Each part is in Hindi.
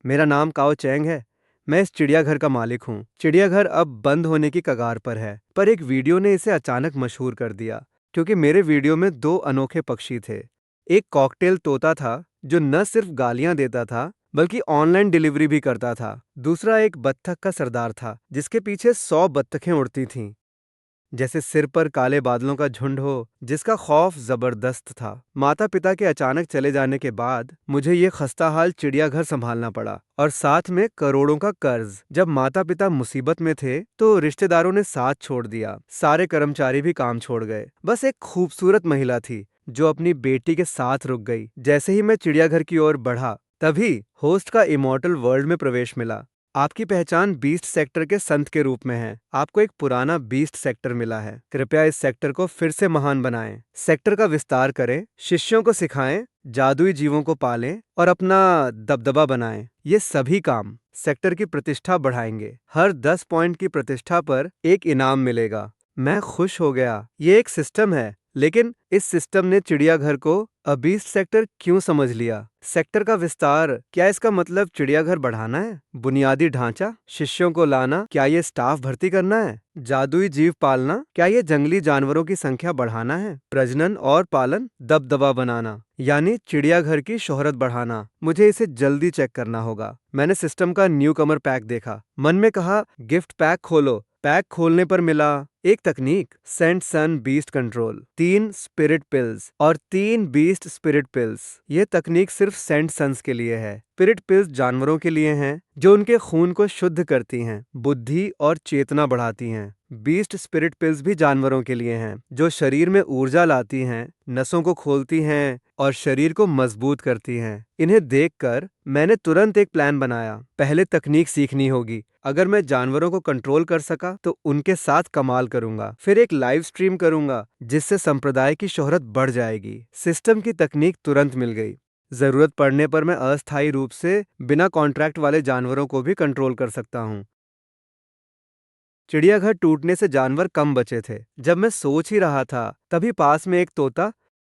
मेरा नाम काओ चैंग है। मैं इस चिड़ियाघर का मालिक हूँ। चिड़ियाघर अब बंद होने की कगार पर है, पर एक वीडियो ने इसे अचानक मशहूर कर दिया, क्योंकि मेरे वीडियो में दो अनोखे पक्षी थे। एक कॉकटेल तोता था जो न सिर्फ गालियां देता था बल्कि ऑनलाइन डिलीवरी भी करता था। दूसरा एक बत्तख का सरदार था जिसके पीछे 100 बत्तखें उड़ती थीं, जैसे सिर पर काले बादलों का झुंड हो, जिसका खौफ जबरदस्त था। माता पिता के अचानक चले जाने के बाद मुझे ये खस्ताहाल चिड़ियाघर संभालना पड़ा, और साथ में करोड़ों का कर्ज। जब माता पिता मुसीबत में थे तो रिश्तेदारों ने साथ छोड़ दिया। सारे कर्मचारी भी काम छोड़ गए। बस एक खूबसूरत महिला थी जो अपनी बेटी के साथ रुक गई। जैसे ही मैं चिड़ियाघर की ओर बढ़ा, तभी होस्ट का इमॉर्टल वर्ल्ड में प्रवेश मिला। आपकी पहचान बीस्ट सेक्टर के संत के रूप में है। आपको एक पुराना बीस्ट सेक्टर मिला है। कृपया इस सेक्टर को फिर से महान बनाएं। सेक्टर का विस्तार करें, शिष्यों को सिखाएं, जादुई जीवों को पालें और अपना दबदबा बनाएं। ये सभी काम सेक्टर की प्रतिष्ठा बढ़ाएंगे। हर 10 पॉइंट की प्रतिष्ठा पर एक इनाम मिलेगा। मैं खुश हो गया। ये एक सिस्टम है, लेकिन इस सिस्टम ने चिड़ियाघर को अबीस्ट सेक्टर क्यों समझ लिया? सेक्टर का विस्तार, क्या इसका मतलब चिड़ियाघर बढ़ाना है? बुनियादी ढांचा, शिष्यों को लाना, क्या ये स्टाफ भर्ती करना है? जादुई जीव पालना, क्या ये जंगली जानवरों की संख्या बढ़ाना है? प्रजनन और पालन, दबदबा बनाना, यानी चिड़ियाघर की शोहरत बढ़ाना। मुझे इसे जल्दी चेक करना होगा। मैंने सिस्टम का न्यू कमर पैक देखा। मन में कहा, गिफ्ट पैक खोलो। पैक खोलने पर मिला एक तकनीक, सेंट सन बीस्ट कंट्रोल, 3 स्पिरिट पिल्स और 3 बीस्ट स्पिरिट पिल्स। ये तकनीक सिर्फ सेंट सन्स के लिए है। स्पिरिट पिल्स जानवरों के लिए हैं जो उनके खून को शुद्ध करती हैं, बुद्धि और चेतना बढ़ाती हैं। बीस्ट स्पिरिट पिल्स भी जानवरों के लिए हैं जो शरीर में ऊर्जा लाती हैं, नसों को खोलती हैं और शरीर को मजबूत करती हैं। इन्हें देखकर मैंने तुरंत एक प्लान बनाया। पहले तकनीक सीखनी होगी। अगर मैं जानवरों को कंट्रोल कर सका तो उनके साथ कमाल करूंगा। फिर एक लाइव स्ट्रीम करूंगा जिससे संप्रदाय की शोहरत बढ़ जाएगी। सिस्टम की तकनीक तुरंत मिल गई। जरूरत पड़ने पर मैं अस्थायी रूप से बिना कॉन्ट्रैक्ट वाले जानवरों को भी कंट्रोल कर सकता हूँ। चिड़ियाघर टूटने से जानवर कम बचे थे। जब मैं सोच ही रहा था, तभी पास में एक तोता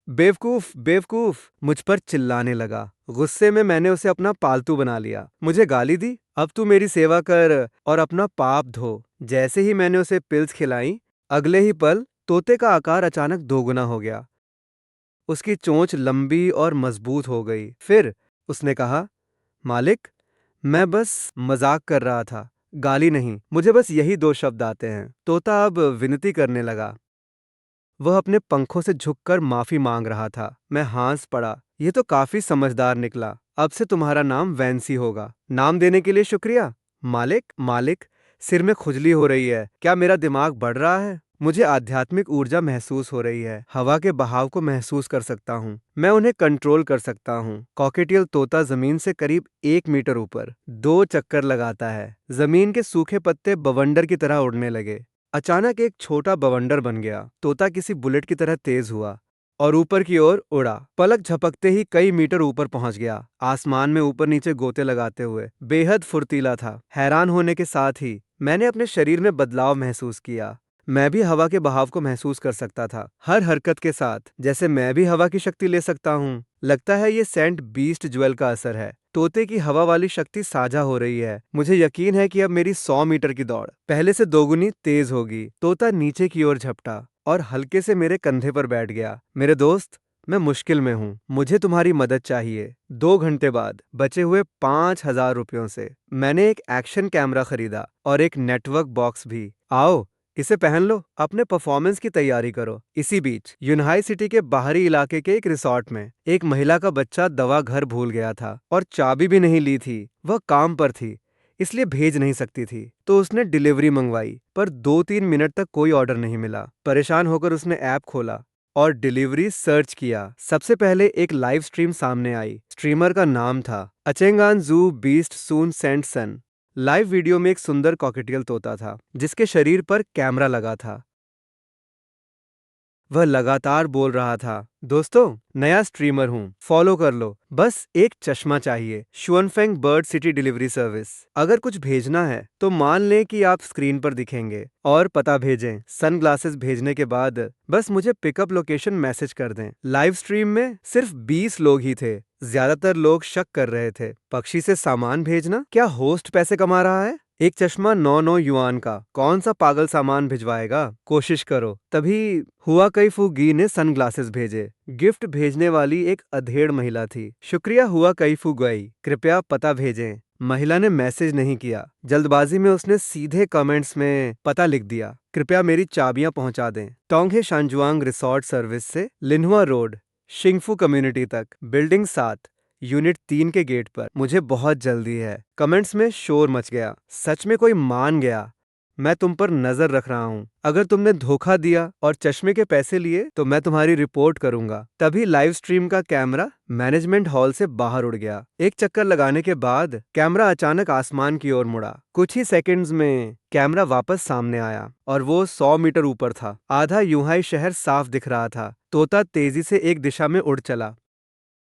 बेवकूफ बेवकूफ मुझ पर चिल्लाने लगा। गुस्से में मैंने उसे अपना पालतू बना लिया। मुझे गाली दी, अब तू मेरी सेवा कर और अपना पाप धो। जैसे ही मैंने उसे पिल्स खिलाई, अगले ही पल तोते का आकार अचानक दोगुना हो गया। उसकी चोंच लंबी और मजबूत हो गई। फिर उसने कहा, मालिक, मैं बस मजाक कर रहा था, गाली नहीं। मुझे बस यही 2 शब्द आते हैं। तोता अब विनती करने लगा। वह अपने पंखों से झुककर माफी मांग रहा था। मैं हंस पड़ा। ये तो काफी समझदार निकला। अब से तुम्हारा नाम वैंसी होगा। नाम देने के लिए शुक्रिया। मालिक, मालिक, सिर में खुजली हो रही है। क्या मेरा दिमाग बढ़ रहा है? मुझे आध्यात्मिक ऊर्जा महसूस हो रही है। हवा के बहाव को महसूस कर सकता हूँ। मैं उन्हें कंट्रोल कर सकता हूँ। कॉकेटियल तोता जमीन से करीब 1 मीटर ऊपर 2 चक्कर लगाता है। जमीन के सूखे पत्ते बवंडर की तरह उड़ने लगे। अचानक एक छोटा बवंडर बन गया। तोता किसी बुलेट की तरह तेज हुआ और ऊपर की ओर उड़ा। पलक झपकते ही कई मीटर ऊपर पहुंच गया। आसमान में ऊपर नीचे गोते लगाते हुए बेहद फुर्तीला था। हैरान होने के साथ ही मैंने अपने शरीर में बदलाव महसूस किया। मैं भी हवा के बहाव को महसूस कर सकता था, हर हरकत के साथ, जैसे मैं भी हवा की शक्ति ले सकता हूँ। लगता है ये सेंट बीस्ट ज्वेल का असर है। तोते की हवा वाली शक्ति साझा हो रही है। मुझे यकीन है कि अब मेरी 100 मीटर की दौड़ पहले से दोगुनी तेज होगी। तोता नीचे की ओर झपटा और हल्के से मेरे कंधे पर बैठ गया। मेरे दोस्त, मैं मुश्किल में हूँ, मुझे तुम्हारी मदद चाहिए। 2 घंटे बाद बचे हुए 5,000 रुपयों से मैंने एक एक्शन कैमरा खरीदा और एक नेटवर्क बॉक्स भी। आओ, इसे पहन लो, अपने परफॉर्मेंस की तैयारी करो। इसी बीच यूनहाई सिटी के बाहरी इलाके के एक रिसोर्ट में एक महिला का बच्चा दवा घर भूल गया था और चाबी भी नहीं ली थी। वह काम पर थी, इसलिए भेज नहीं सकती थी। तो उसने डिलीवरी मंगवाई, पर 2-3 मिनट तक कोई ऑर्डर नहीं मिला। परेशान होकर उसने ऐप खोला और डिलीवरी सर्च किया। सबसे पहले एक लाइव स्ट्रीम सामने आई। स्ट्रीमर का नाम था अचेंगान जू बीस्ट सून सेंट सन। लाइव वीडियो में एक सुंदर कॉकेटियल तोता था जिसके शरीर पर कैमरा लगा था। वह लगातार बोल रहा था, दोस्तों, नया स्ट्रीमर हूँ, फॉलो कर लो, बस एक चश्मा चाहिए। शुअनफेंग बर्ड सिटी डिलीवरी सर्विस। अगर कुछ भेजना है तो मान लें कि आप स्क्रीन पर दिखेंगे और पता भेजें। सनग्लासेस भेजने के बाद बस मुझे पिकअप लोकेशन मैसेज कर दें। लाइव स्ट्रीम में सिर्फ 20 लोग ही थे। ज्यादातर लोग शक कर रहे थे, पक्षी से सामान भेजना, क्या होस्ट पैसे कमा रहा है? एक चश्मा 9 युआन का, कौन सा पागल सामान भिजवाएगा? कोशिश करो। तभी हुआ कई फूगी ने सनग्लासेस भेजे। गिफ्ट भेजने वाली एक अधेड़ महिला थी। शुक्रिया हुआ कई फूगई, कृपया पता भेजें। महिला ने मैसेज नहीं किया। जल्दबाजी में उसने सीधे कमेंट्स में पता लिख दिया, कृपया मेरी चाबियां पहुंचा दें। टोंगे शांजुआंग रिसोर्ट सर्विस से लिन्हुआ रोड, शिंगफू कम्युनिटी तक, बिल्डिंग 7, यूनिट 3 के गेट पर। मुझे बहुत जल्दी है। कमेंट्स में शोर मच गया। सच में कोई मान गया। मैं तुम पर नजर रख रहा हूँ। अगर तुमने धोखा दिया और चश्मे के पैसे लिए तो मैं तुम्हारी रिपोर्ट करूंगा। तभी लाइव स्ट्रीम का कैमरा मैनेजमेंट हॉल से बाहर उड़ गया। एक चक्कर लगाने के बाद कैमरा अचानक आसमान की ओर मुड़ा। कुछ ही सेकंड्स में कैमरा वापस सामने आया और वो 100 मीटर ऊपर था। आधा यूहाई शहर साफ दिख रहा था। तोता तेजी से एक दिशा में उड़ चला।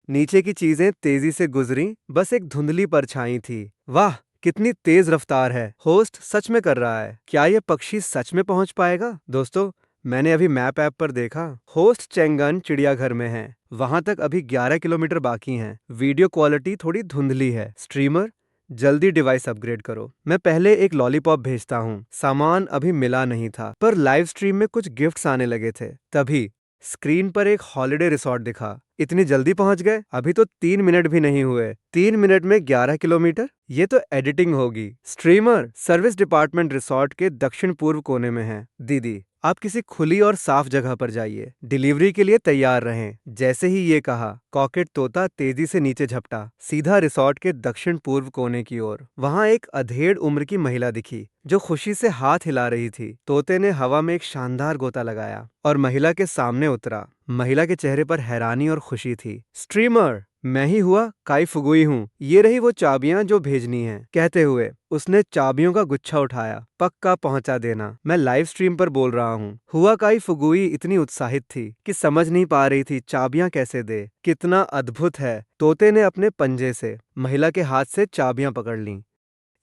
नीचे की चीजें तेजी से गुजरी, बस एक धुंधली परछाई थी। वाह, कितनी तेज रफ्तार है। होस्ट सच में कर रहा है। क्या यह पक्षी सच में पहुंच पाएगा? दोस्तों, मैंने अभी मैप ऐप पर देखा, होस्ट चेंगन चिड़ियाघर में है। वहां तक अभी 11 किलोमीटर बाकी हैं। वीडियो क्वालिटी थोड़ी धुंधली है। स्ट्रीमर, जल्दी डिवाइस अपग्रेड करो। मैं पहले एक लॉलीपॉप भेजता हूँ। सामान अभी मिला नहीं था, पर लाइव स्ट्रीम में कुछ गिफ्ट्स आने लगे थे। तभी स्क्रीन पर एक हॉलिडे रिसोर्ट दिखा। इतनी जल्दी पहुंच गए? अभी तो 3 मिनट भी नहीं हुए। 3 मिनट में 11 किलोमीटर? ये तो एडिटिंग होगी। स्ट्रीमर, सर्विस डिपार्टमेंट रिसोर्ट के दक्षिण पूर्व कोने में है। दीदी, आप किसी खुली और साफ जगह पर जाइए। डिलीवरी के लिए तैयार रहें। जैसे ही ये कहा, कॉकेट तोता तेजी से नीचे झपटा, सीधा रिसोर्ट के दक्षिण पूर्व कोने की ओर। वहां एक अधेड़ उम्र की महिला दिखी जो खुशी से हाथ हिला रही थी। तोते ने हवा में एक शानदार गोता लगाया और महिला के सामने उतरा। महिला के चेहरे पर हैरानी और खुशी थी। स्ट्रीमर, मैं ही हुआ काई फुगुई हूँ। ये रही वो चाबियां जो भेजनी है। कहते हुए उसने चाबियों का गुच्छा उठाया। पक्का पहुंचा देना, मैं लाइव स्ट्रीम पर बोल रहा हूँ। हुआ काई फुगुई इतनी उत्साहित थी कि समझ नहीं पा रही थी चाबियां कैसे दे। कितना अद्भुत है। तोते ने अपने पंजे से महिला के हाथ से चाबियां पकड़ लीं।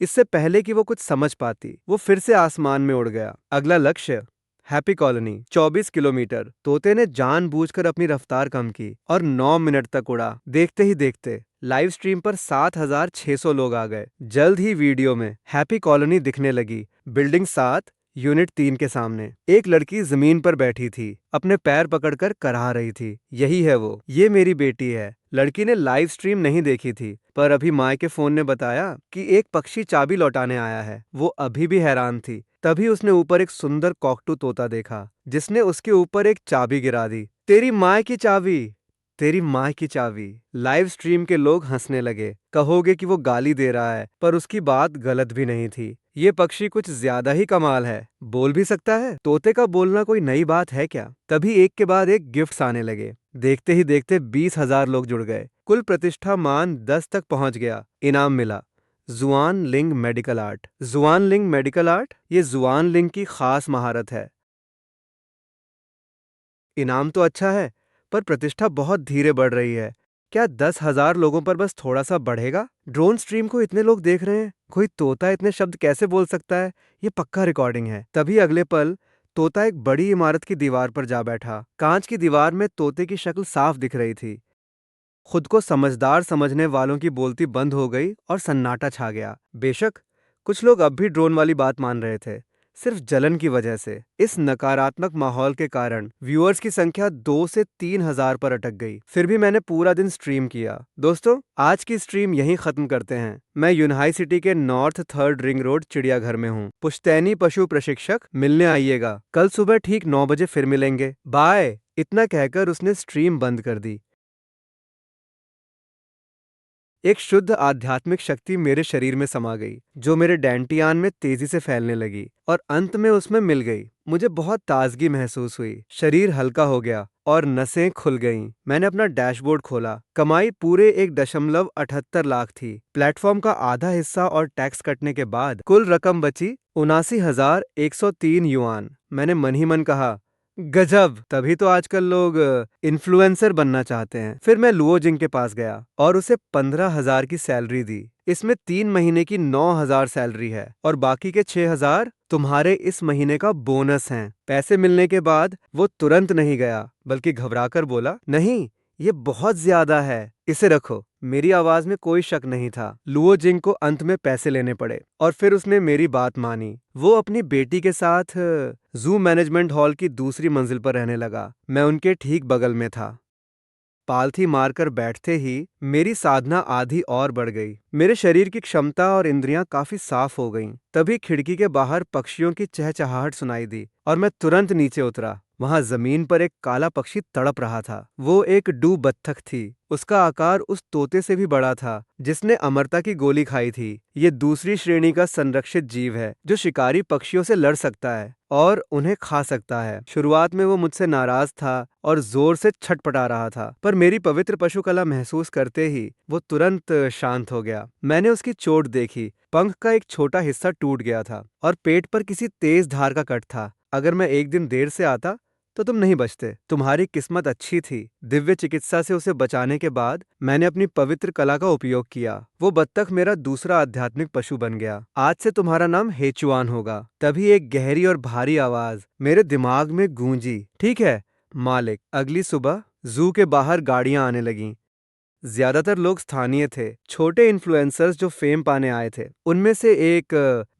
इससे पहले कि वो कुछ समझ पाती, वो फिर से आसमान में उड़ गया। अगला लक्ष्य हैप्पी कॉलोनी, 24 किलोमीटर। तोते ने जानबूझकर अपनी रफ्तार कम की और 9 मिनट तक उड़ा। देखते ही देखते लाइव स्ट्रीम पर 7,600 लोग आ गए। जल्द ही वीडियो में हैप्पी कॉलोनी दिखने लगी। बिल्डिंग 7, यूनिट 3 के सामने एक लड़की जमीन पर बैठी थी, अपने पैर पकड़कर कराह रही थी। यही है वो, ये मेरी बेटी है। लड़की ने लाइव स्ट्रीम नहीं देखी थी, पर अभी माँ के फोन ने बताया कि एक पक्षी चाबी लौटाने आया है। वो अभी भी हैरान थी। तभी उसने ऊपर एक सुंदर कॉकटू तोता देखा, जिसने उसके ऊपर एक चाबी गिरा दी। तेरी माँ की चाबी, तेरी माँ की चाबी। लाइव स्ट्रीम के लोग हंसने लगे। कहोगे कि वो गाली दे रहा है, पर उसकी बात गलत भी नहीं थी। ये पक्षी कुछ ज्यादा ही कमाल है। बोल भी सकता है। तोते का बोलना कोई नई बात है क्या? तभी एक के बाद एक गिफ्ट्स आने लगे। देखते ही देखते 20,000 लोग जुड़ गए। कुल प्रतिष्ठा मान 10 तक पहुंच गया। इनाम मिला जुआन लिंग मेडिकल आर्ट। जुआन लिंग मेडिकल आर्ट, ये जुआन लिंग की खास महारत है। इनाम तो अच्छा है, पर प्रतिष्ठा बहुत धीरे बढ़ रही है। क्या 10,000 लोगों पर बस थोड़ा सा बढ़ेगा? ड्रोन स्ट्रीम को इतने लोग देख रहे हैं, कोई तोता इतने शब्द कैसे बोल सकता है? ये पक्का रिकॉर्डिंग है। तभी अगले पल तोता एक बड़ी इमारत की दीवार पर जा बैठा। कांच की दीवार में तोते की शक्ल साफ दिख रही थी। खुद को समझदार समझने वालों की बोलती बंद हो गई और सन्नाटा छा गया। बेशक कुछ लोग अब भी ड्रोन वाली बात मान रहे थे, सिर्फ जलन की वजह से। इस नकारात्मक माहौल के कारण व्यूअर्स की संख्या 2 से 3,000 पर अटक गई। फिर भी मैंने पूरा दिन स्ट्रीम किया। दोस्तों, आज की स्ट्रीम यहीं खत्म करते हैं। मैं यूनहाई सिटी के नॉर्थ 3rd रिंग रोड चिड़ियाघर में हूँ। पुश्तैनी पशु प्रशिक्षक मिलने आइएगा। कल सुबह ठीक 9 बजे फिर मिलेंगे। बाय। इतना कहकर उसने स्ट्रीम बंद कर दी। एक शुद्ध आध्यात्मिक शक्ति मेरे शरीर में समा गई, जो मेरे डैंटियान में तेजी से फैलने लगी और अंत में उसमें मिल गई। मुझे बहुत ताजगी महसूस हुई। शरीर हल्का हो गया और नसें खुल गईं। मैंने अपना डैशबोर्ड खोला। कमाई पूरे 1.78 लाख थी। प्लेटफॉर्म का आधा हिस्सा और टैक्स कटने के बाद कुल रकम बची 79,103 युआन। मैंने मन ही मन कहा, गजब। तभी तो आजकल लोग इन्फ्लुएंसर बनना चाहते हैं। फिर मैं लुओ जिंग के पास गया और उसे 15,000 की सैलरी दी। इसमें 3 महीने की 9,000 सैलरी है और बाकी के 6,000 तुम्हारे इस महीने का बोनस हैं। पैसे मिलने के बाद वो तुरंत नहीं गया, बल्कि घबराकर बोला, नहीं, ये बहुत ज्यादा है, इसे रखो। मेरी आवाज में कोई शक नहीं था। लुओ जिंग को अंत में पैसे लेने पड़े और फिर उसने मेरी बात मानी। वो अपनी बेटी के साथ जू मैनेजमेंट हॉल की दूसरी मंजिल पर रहने लगा। मैं उनके ठीक बगल में था। पालथी मारकर बैठते ही मेरी साधना आधी और बढ़ गई। मेरे शरीर की क्षमता और इंद्रियां काफी साफ हो गईं। तभी खिड़की के बाहर पक्षियों की चहचहाहट सुनाई दी और मैं तुरंत नीचे उतरा। वहां जमीन पर एक काला पक्षी तड़प रहा था। वो एक डू बत्तख थी। उसका आकार उस तोते से भी बड़ा था जिसने अमरता की गोली खाई थी। ये दूसरी श्रेणी का संरक्षित जीव है जो शिकारी पक्षियों से लड़ सकता है और उन्हें खा सकता है। शुरुआत में वो मुझसे नाराज था और जोर से छटपटा रहा था, पर मेरी पवित्र पशु कला महसूस करते ही वो तुरंत शांत हो गया। मैंने उसकी चोट देखी। पंख का एक छोटा हिस्सा टूट गया था और पेट पर किसी तेज धार का कट था। अगर मैं एक दिन देर से आता तो तुम नहीं बचते। तुम्हारी किस्मत अच्छी थी। दिव्य चिकित्सा से उसे बचाने के बाद मैंने अपनी पवित्र कला का उपयोग किया। वो बत्तख मेरा दूसरा आध्यात्मिक पशु बन गया। आज से तुम्हारा नाम हेचुआन होगा। तभी एक गहरी और भारी आवाज मेरे दिमाग में गूंजी। ठीक है मालिक। अगली सुबह जू के बाहर गाड़ियां आने लगीं। ज्यादातर लोग स्थानीय थे, छोटे इन्फ्लुएंसर्स जो फेम पाने आए थे। उनमें से एक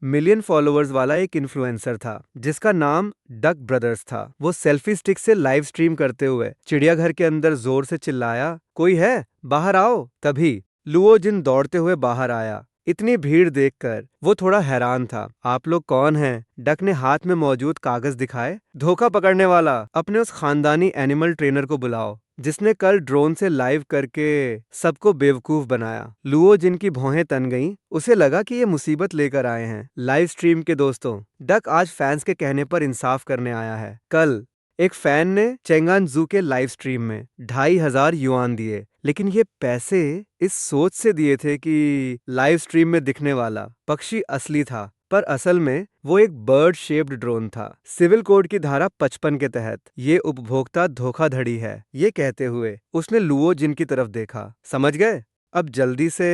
मिलियन फॉलोअर्स वाला एक इन्फ्लुएंसर था जिसका नाम डक ब्रदर्स था। वो सेल्फी स्टिक से लाइव स्ट्रीम करते हुए चिड़ियाघर के अंदर जोर से चिल्लाया, कोई है बाहर आओ। तभी लुओ जिन दौड़ते हुए बाहर आया। इतनी भीड़ देखकर वो थोड़ा हैरान था। आप लोग कौन हैं? डक ने हाथ में मौजूद कागज दिखाए। धोखा पकड़ने वाला, अपने उस खानदानी एनिमल ट्रेनर को बुलाओ जिसने कल ड्रोन से लाइव करके सबको बेवकूफ बनाया। लुओ जिनकी भौहें तन गईं, उसे लगा कि ये मुसीबत लेकर आए हैं। लाइव स्ट्रीम के दोस्तों, डक आज फैंस के कहने पर इंसाफ करने आया है। कल एक फैन ने चेंगान जू के लाइव स्ट्रीम में 2500 युआन दिए, लेकिन ये पैसे इस सोच से दिए थे कि लाइव स्ट्रीम में दिखने वाला पक्षी असली था, पर असल में वो एक बर्ड शेप्ड ड्रोन था। सिविल कोड की धारा 55 के तहत ये उपभोक्ता धोखाधड़ी है। ये कहते हुए उसने लुओ जिन की तरफ देखा। समझ गए? अब जल्दी से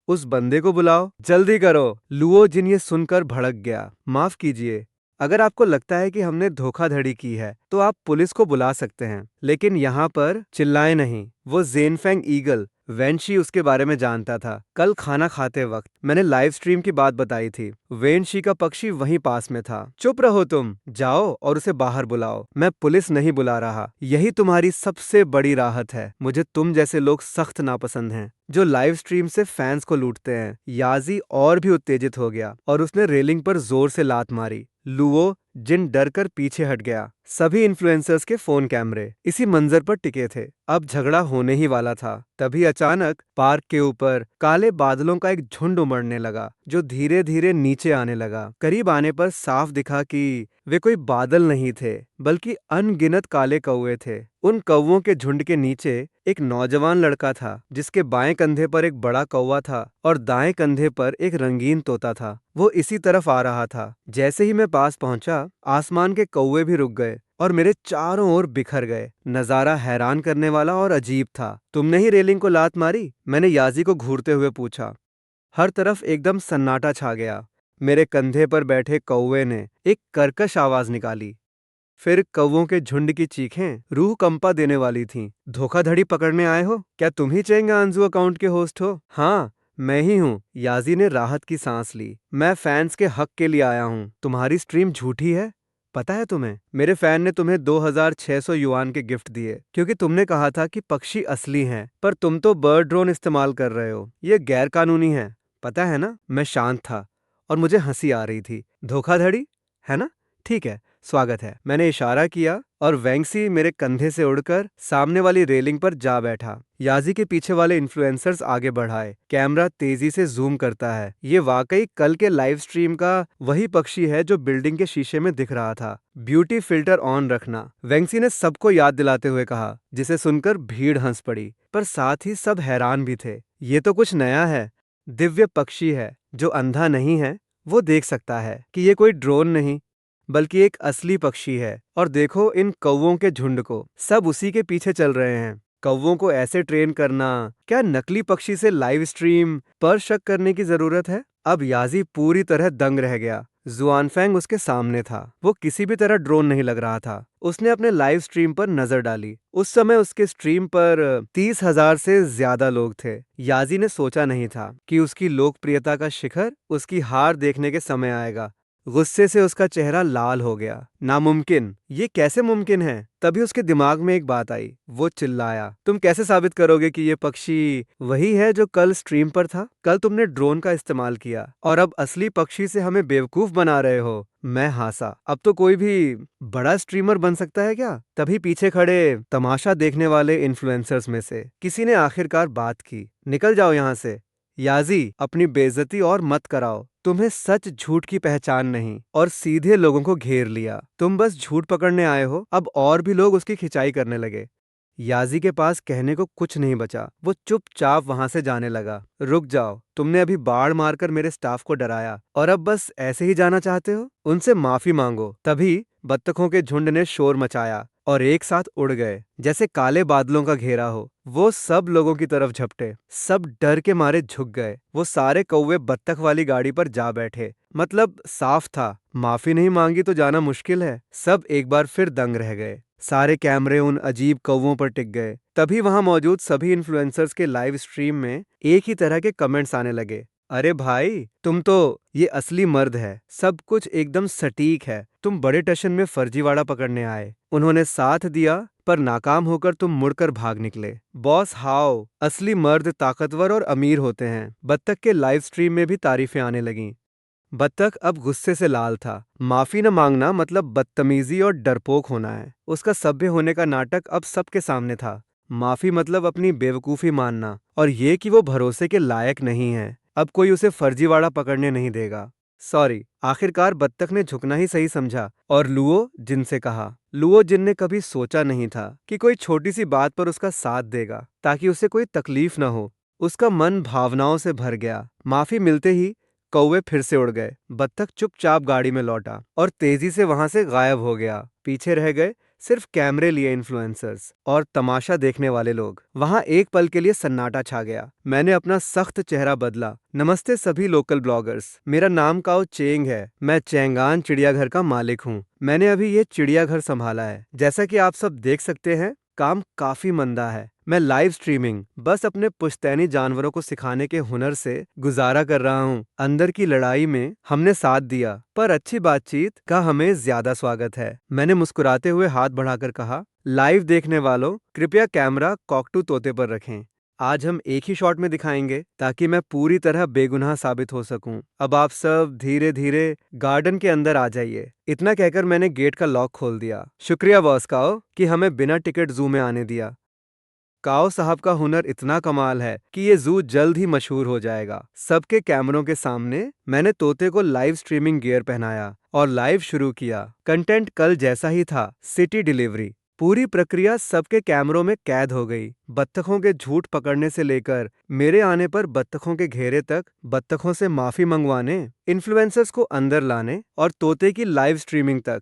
उस बंदे को बुलाओ, जल्दी करो। लुओ जिन ये सुनकर भड़क गया। माफ कीजिए, अगर आपको लगता है कि हमने धोखाधड़ी की है तो आप पुलिस को बुला सकते हैं, लेकिन यहाँ पर चिल्लाए नहीं। वो ज़ेनफेंग ईगल वेनशी उसके बारे में जानता था। कल खाना खाते वक्त मैंने लाइव स्ट्रीम की बात बताई थी। वेनशी का पक्षी वहीं पास में था। चुप रहो तुम, जाओ और उसे बाहर बुलाओ। मैं पुलिस नहीं बुला रहा। यही तुम्हारी सबसे बड़ी राहत है। मुझे तुम जैसे लोग सख्त नापसंद हैं जो लाइव स्ट्रीम से फैंस को लूटते हैं। याजी और भी उत्तेजित हो गया और उसने रेलिंग पर जोर से लात मारी। लुओ जिन डर कर पीछे हट गया। सभी इन्फ्लुएंसर्स के फोन कैमरे इसी मंजर पर टिके थे। अब झगड़ा होने ही वाला था। तभी अचानक पार्क के ऊपर काले बादलों का एक झुंड उमड़ने लगा जो धीरे धीरे नीचे आने लगा। करीब आने पर साफ दिखा कि वे कोई बादल नहीं थे बल्कि अनगिनत काले कौवे थे। उन कौवों के झुंड के नीचे एक नौजवान लड़का था जिसके बाएं कंधे पर एक बड़ा कौवा था और दाएं कंधे पर एक रंगीन तोता था। वो इसी तरफ आ रहा था। जैसे ही मैं पास पहुंचा, आसमान के कौवे भी रुक गए और मेरे चारों ओर बिखर गए। नजारा हैरान करने वाला और अजीब था। तुमने ही रेलिंग को लात मारी? मैंने याजी को घूरते हुए पूछा। हर तरफ एकदम सन्नाटा छा गया। मेरे कंधे पर बैठे कौवे ने एक कर्कश आवाज निकाली। फिर कौवों के झुंड की चीखें रूह कंपा देने वाली थीं। धोखाधड़ी पकड़ने आए हो? क्या तुम ही चेंगानजू अकाउंट के होस्ट हो? हाँ, मैं ही हूँ। याजी ने राहत की सांस ली। मैं फैंस के हक के लिए आया हूँ। तुम्हारी स्ट्रीम झूठी है? पता है तुम्हें, मेरे फैन ने तुम्हें 2600 युआन के गिफ्ट दिए क्योंकि तुमने कहा था कि पक्षी असली हैं, पर तुम तो बर्ड ड्रोन इस्तेमाल कर रहे हो। ये गैर कानूनी है, पता है ना? मैं शांत था और मुझे हंसी आ रही थी। धोखाधड़ी है ना? ठीक है, स्वागत है। मैंने इशारा किया और वेंगसी मेरे कंधे से उड़कर सामने वाली रेलिंग पर जा बैठा। याजी के पीछे वाले इन्फ्लुएंसर्स आगे बढ़ाए। कैमरा तेजी से जूम करता है। ये वाकई कल के लाइव स्ट्रीम का वही पक्षी है जो बिल्डिंग के शीशे में दिख रहा था। ब्यूटी फिल्टर ऑन रखना, वेंगसी ने सबको याद दिलाते हुए कहा, जिसे सुनकर भीड़ हंस पड़ी, पर साथ ही सब हैरान भी थे। ये तो कुछ नया है। दिव्य पक्षी है। जो अंधा नहीं है वो देख सकता है कि ये कोई ड्रोन नहीं बल्कि एक असली पक्षी है। और देखो इन कौवों के झुंड को, सब उसी के पीछे चल रहे हैं। कौवों को ऐसे ट्रेन करना, क्या नकली पक्षी से लाइव स्ट्रीम पर शक करने की जरूरत है? अब याजी पूरी तरह दंग रह गया। जुआनफैंग उसके सामने था। वो किसी भी तरह ड्रोन नहीं लग रहा था। उसने अपने लाइव स्ट्रीम पर नजर डाली। उस समय उसके स्ट्रीम पर 30,000 से ज्यादा लोग थे। याजी ने सोचा नहीं था कि उसकी लोकप्रियता का शिखर उसकी हार देखने के समय आएगा। गुस्से से उसका चेहरा लाल हो गया। नामुमकिन, ये कैसे मुमकिन है? तभी उसके दिमाग में एक बात आई। वो चिल्लाया, तुम कैसे साबित करोगे कि ये पक्षी वही है जो कल स्ट्रीम पर था? कल तुमने ड्रोन का इस्तेमाल किया और अब असली पक्षी से हमें बेवकूफ बना रहे हो। मैं हंसा। अब तो कोई भी बड़ा स्ट्रीमर बन सकता है क्या? तभी पीछे खड़े तमाशा देखने वाले इन्फ्लुएंसर्स में से किसी ने आखिरकार बात की, निकल जाओ यहाँ से। याजी, अपनी बेइज्जती और मत कराओ। तुम्हें सच झूठ की पहचान नहीं, और सीधे लोगों को घेर लिया। तुम बस झूठ पकड़ने आए हो। अब और भी लोग उसकी खिंचाई करने लगे। याजी के पास कहने को कुछ नहीं बचा। वो चुपचाप वहां से जाने लगा। रुक जाओ, तुमने अभी बाढ़ मारकर मेरे स्टाफ को डराया और अब बस ऐसे ही जाना चाहते हो? उनसे माफी मांगो। तभी बत्तखों के झुंड ने शोर मचाया और एक साथ उड़ गए, जैसे काले बादलों का घेरा हो। वो सब लोगों की तरफ झपटे। सब डर के मारे झुक गए। वो सारे कौवे बत्तख वाली गाड़ी पर जा बैठे। मतलब साफ था, माफी नहीं मांगी तो जाना मुश्किल है। सब एक बार फिर दंग रह गए। सारे कैमरे उन अजीब कौवों पर टिक गए। तभी वहां मौजूद सभी इन्फ्लुएंसर्स के लाइव स्ट्रीम में एक ही तरह के कमेंट्स आने लगे। अरे भाई, तुम तो ये असली मर्द है। सब कुछ एकदम सटीक है। तुम बड़े टशन में फर्जीवाड़ा पकड़ने आए। उन्होंने साथ दिया, पर नाकाम होकर तुम मुड़कर भाग निकले। बॉस हाउ, असली मर्द ताकतवर और अमीर होते हैं। बत्तख के लाइव स्ट्रीम में भी तारीफें आने लगीं। बत्तख अब गुस्से से लाल था। माफी न मांगना मतलब बदतमीजी और डरपोक होना है। उसका सभ्य होने का नाटक अब सबके सामने था। माफी मतलब अपनी बेवकूफी मानना, और ये कि वो भरोसे के लायक नहीं है। अब कोई उसे फर्जीवाड़ा पकड़ने नहीं देगा। सॉरी। आखिरकार बत्तख ने झुकना ही सही समझा और लुओ जिन से कहा। लुओ जिन ने कभी सोचा नहीं था कि कोई छोटी सी बात पर उसका साथ देगा ताकि उसे कोई तकलीफ न हो। उसका मन भावनाओं से भर गया। माफी मिलते ही कौवे फिर से उड़ गए। बत्तख चुपचाप गाड़ी में लौटा और तेजी से वहां से गायब हो गया। पीछे रह गए सिर्फ कैमरे लिए इन्फ्लुएंसर्स और तमाशा देखने वाले लोग। वहां एक पल के लिए सन्नाटा छा गया। मैंने अपना सख्त चेहरा बदला। नमस्ते सभी लोकल ब्लॉगर्स, मेरा नाम काओ चेंग है। मैं चेंगान चिड़ियाघर का मालिक हूँ। मैंने अभी ये चिड़ियाघर संभाला है। जैसा कि आप सब देख सकते हैं, काम काफी मंदा है। मैं लाइव स्ट्रीमिंग बस अपने पुश्तैनी जानवरों को सिखाने के हुनर से गुजारा कर रहा हूँ। अंदर की लड़ाई में हमने साथ दिया, पर अच्छी बातचीत का हमें ज्यादा स्वागत है। मैंने मुस्कुराते हुए हाथ बढ़ाकर कहा, लाइव देखने वालों, कृपया कैमरा कॉकटू तोते पर रखें। आज हम एक ही शॉट में दिखाएंगे ताकि मैं पूरी तरह बेगुनाह साबित हो सकूं। अब आप सब धीरे धीरे गार्डन के अंदर आ जाइए। इतना कहकर मैंने गेट का लॉक खोल दिया। शुक्रिया बॉस काओ कि हमें बिना टिकट जू में आने दिया। काओ साहब का हुनर इतना कमाल है कि ये जू जल्द ही मशहूर हो जाएगा। सबके कैमरों के सामने मैंने तोते को लाइव स्ट्रीमिंग गियर पहनाया और लाइव शुरू किया। कंटेंट कल जैसा ही था, सिटी डिलीवरी। पूरी प्रक्रिया सबके कैमरों में कैद हो गई। बत्तखों के झूठ पकड़ने से लेकर मेरे आने पर बत्तखों के घेरे तक, बत्तखों से माफी मंगवाने, इन्फ्लुएंसर्स को अंदर लाने और तोते की लाइव स्ट्रीमिंग तक,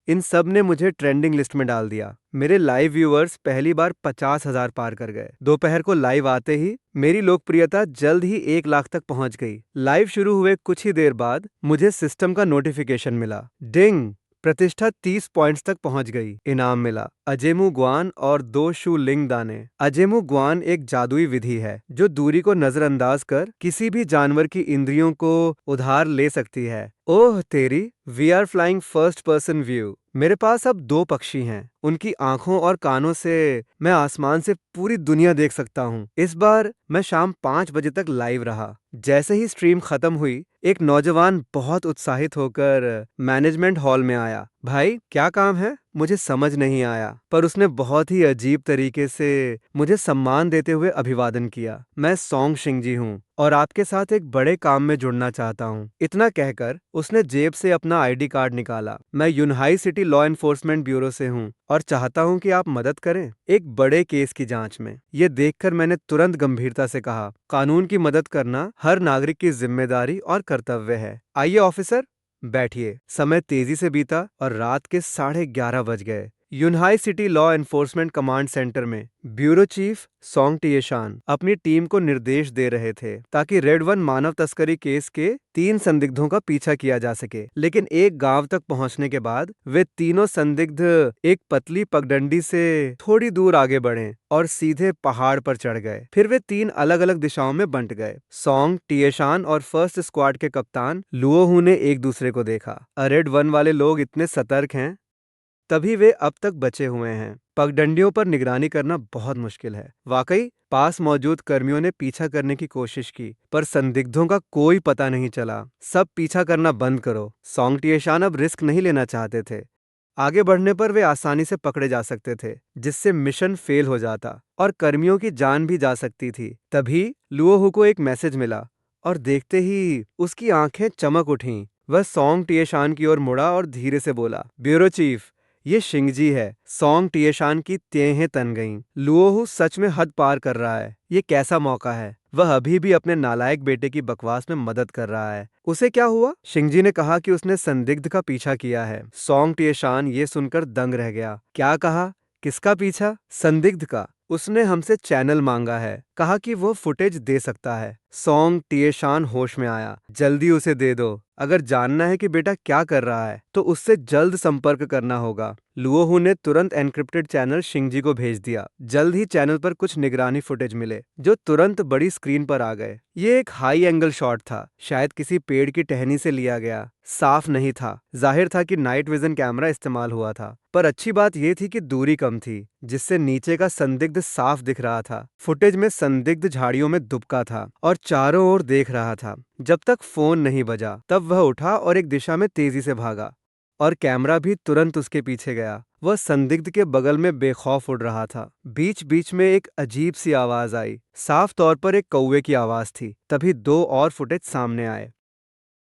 इन सब ने मुझे ट्रेंडिंग लिस्ट में डाल दिया। मेरे लाइव व्यूअर्स पहली बार 50,000 पार कर गए। दोपहर को लाइव आते ही मेरी लोकप्रियता जल्द ही 1 लाख तक पहुंच गई। लाइव शुरू हुए कुछ ही देर बाद मुझे सिस्टम का नोटिफिकेशन मिला। डिंग, प्रतिष्ठा 30 पॉइंट्स तक पहुंच गई। इनाम मिला, अजेमू ग्वान और 2 शू लिंग दाने। अजेमू ग्वान एक जादुई विधि है जो दूरी को नजरअंदाज कर किसी भी जानवर की इंद्रियों को उधार ले सकती है। ओह तेरी, we are flying first person view. मेरे पास अब 2 पक्षी हैं। उनकी आंखों और कानों से मैं आसमान से पूरी दुनिया देख सकता हूँ। इस बार मैं शाम 5 बजे तक लाइव रहा। जैसे ही स्ट्रीम खत्म हुई, एक नौजवान बहुत उत्साहित होकर मैनेजमेंट हॉल में आया। भाई, क्या काम है? मुझे समझ नहीं आया, पर उसने बहुत ही अजीब तरीके से मुझे सम्मान देते हुए अभिवादन किया। मैं सोंग शिंगजी हूँ और आपके साथ एक बड़े काम में जुड़ना चाहता हूँ। इतना कहकर उसने जेब से अपना आईडी कार्ड निकाला। मैं यूनहाई सिटी लॉ एनफोर्समेंट ब्यूरो से हूँ और चाहता हूँ कि आप मदद करें एक बड़े केस की जांच में। ये देखकर मैंने तुरंत गंभीरता से कहा, कानून की मदद करना हर नागरिक की जिम्मेदारी और कर्तव्य है। आइए ऑफिसर, बैठिए। समय तेजी से बीता और रात के 11:30 बज गए। Yunhai city law enforcement command centre में ब्यूरो चीफ सोंग टिएशान अपनी टीम को निर्देश दे रहे थे ताकि रेड वन मानव तस्करी केस के 3 संदिग्धों का पीछा किया जा सके। लेकिन एक गांव तक पहुंचने के बाद वे तीनों संदिग्ध एक पतली पगडंडी से थोड़ी दूर आगे बढ़े और सीधे पहाड़ पर चढ़ गए। फिर वे 3 अलग अलग दिशाओं में बंट गए। सोंग, टिएशान और फर्स्ट स्क्वाड के कप्तान लुओहू ने एक दूसरे को देखा। रेड वन वाले लोग इतने सतर्क हैं, तभी वे अब तक बचे हुए हैं। पगडंडियों पर निगरानी करना बहुत मुश्किल है। वाकई पास मौजूद कर्मियों ने पीछा करने की कोशिश की, पर संदिग्धों का कोई पता नहीं चला। सब पीछा करना बंद करो। सोंग टिएशान अब रिस्क नहीं लेना चाहते थे। आगे बढ़ने पर वे आसानी से पकड़े जा सकते थे, जिससे मिशन फेल हो जाता और कर्मियों की जान भी जा सकती थी। तभी लुओहू को एक मैसेज मिला और देखते ही उसकी आंखें चमक उठीं। वह सोंग टिएशान की ओर मुड़ा और धीरे से बोला, ब्यूरो चीफ, ये शिंगजी है। सोंग टिएशान की तेहें तन गईं। लुओहू सच में हद पार कर रहा है। ये कैसा मौका है। वह अभी भी अपने नालायक बेटे की बकवास में मदद कर रहा है। उसे क्या हुआ? शिंगजी ने कहा कि उसने संदिग्ध का पीछा किया है। सोंग टिएशान ये सुनकर दंग रह गया। क्या कहा? किसका पीछा? संदिग्ध का। उसने हमसे चैनल मांगा है, कहा कि वो फुटेज दे सकता है। सोंग टिएशान होश में आया। जल्दी उसे दे दो। अगर जानना है कि बेटा क्या कर रहा है तो उससे जल्द संपर्क करना होगा। लुओहू ने तुरंत एन्क्रिप्टेड चैनल शिंगजी को भेज दिया। जल्द ही चैनल पर कुछ निगरानी फुटेज मिले जो तुरंत बड़ी स्क्रीन पर आ गए। ये एक हाई एंगल शॉट था, शायद किसी पेड़ की टहनी से लिया गया। साफ नहीं था। जाहिर था कि नाइट विजन कैमरा इस्तेमाल हुआ था। पर अच्छी बात यह थी कि दूरी कम थी, जिससे नीचे का संदिग्ध साफ दिख रहा था। फुटेज में संदिग्ध झाड़ियों में दुबका था और चारों ओर देख रहा था। जब तक फोन नहीं बजा तब वह उठा और एक दिशा में तेजी से भागा और कैमरा भी तुरंत उसके पीछे गया। वह संदिग्ध के बगल में बेखौफ उड़ रहा था। बीच बीच में एक अजीब सी आवाज आई। साफ तौर पर एक कौवे की आवाज थी। तभी 2 और फुटेज सामने आए।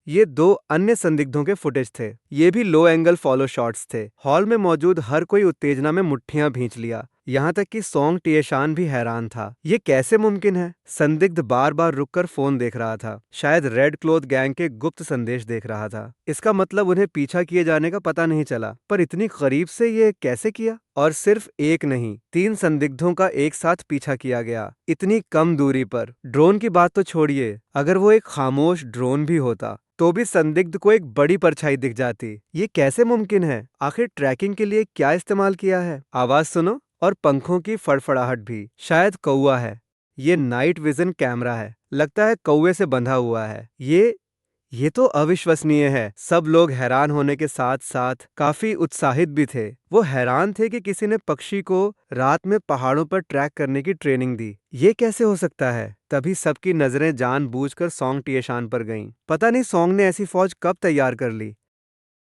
ये 2 अन्य संदिग्धों के फुटेज थे। ये भी लो एंगल फॉलो शॉट्स थे। हॉल में मौजूद हर कोई उत्तेजना में मुट्ठियां भींच लिया, यहाँ तक कि सोंग टिएशान भी हैरान था। ये कैसे मुमकिन है? संदिग्ध बार बार रुककर फोन देख रहा था, शायद रेड क्लॉथ गैंग के गुप्त संदेश देख रहा था। इसका मतलब उन्हें पीछा किए जाने का पता नहीं चला, पर इतनी करीब से ये कैसे किया? और सिर्फ एक नहीं, 3 संदिग्धों का एक साथ पीछा किया गया, इतनी कम दूरी पर। ड्रोन की बात तो छोड़िए, अगर वो एक खामोश ड्रोन भी होता तो भी संदिग्ध को एक बड़ी परछाई दिख जाती। ये कैसे मुमकिन है? आखिर ट्रैकिंग के लिए क्या इस्तेमाल किया है? आवाज सुनो, और पंखों की फड़फड़ाहट भी। शायद कौवा है। ये नाइट विजन कैमरा है, लगता है कौवे से बंधा हुआ है। ये तो अविश्वसनीय है। सब लोग हैरान होने के साथ साथ काफी उत्साहित भी थे। वो हैरान थे कि किसी ने पक्षी को रात में पहाड़ों पर ट्रैक करने की ट्रेनिंग दी। ये कैसे हो सकता है? तभी सबकी नजरें जानबूझकर सोंग टिएशान पर गईं। पता नहीं सोंग ने ऐसी फौज कब तैयार कर ली।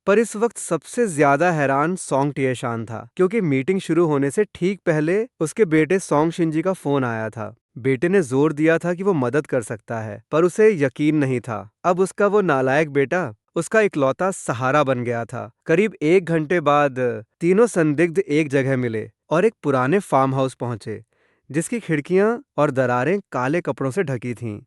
पर इस वक्त सबसे ज्यादा हैरान सोंग टिएशान था, क्योंकि मीटिंग शुरू होने से ठीक पहले उसके बेटे सोंग शिंजी का फोन आया था। बेटे ने जोर दिया था कि वो मदद कर सकता है, पर उसे यकीन नहीं था। अब उसका वो नालायक बेटा उसका इकलौता सहारा बन गया था। करीब 1 घंटे बाद तीनों संदिग्ध एक जगह मिले और एक पुराने फार्म हाउस पहुंचे, जिसकी खिड़कियां और दरारें काले कपड़ों से ढकी थीं।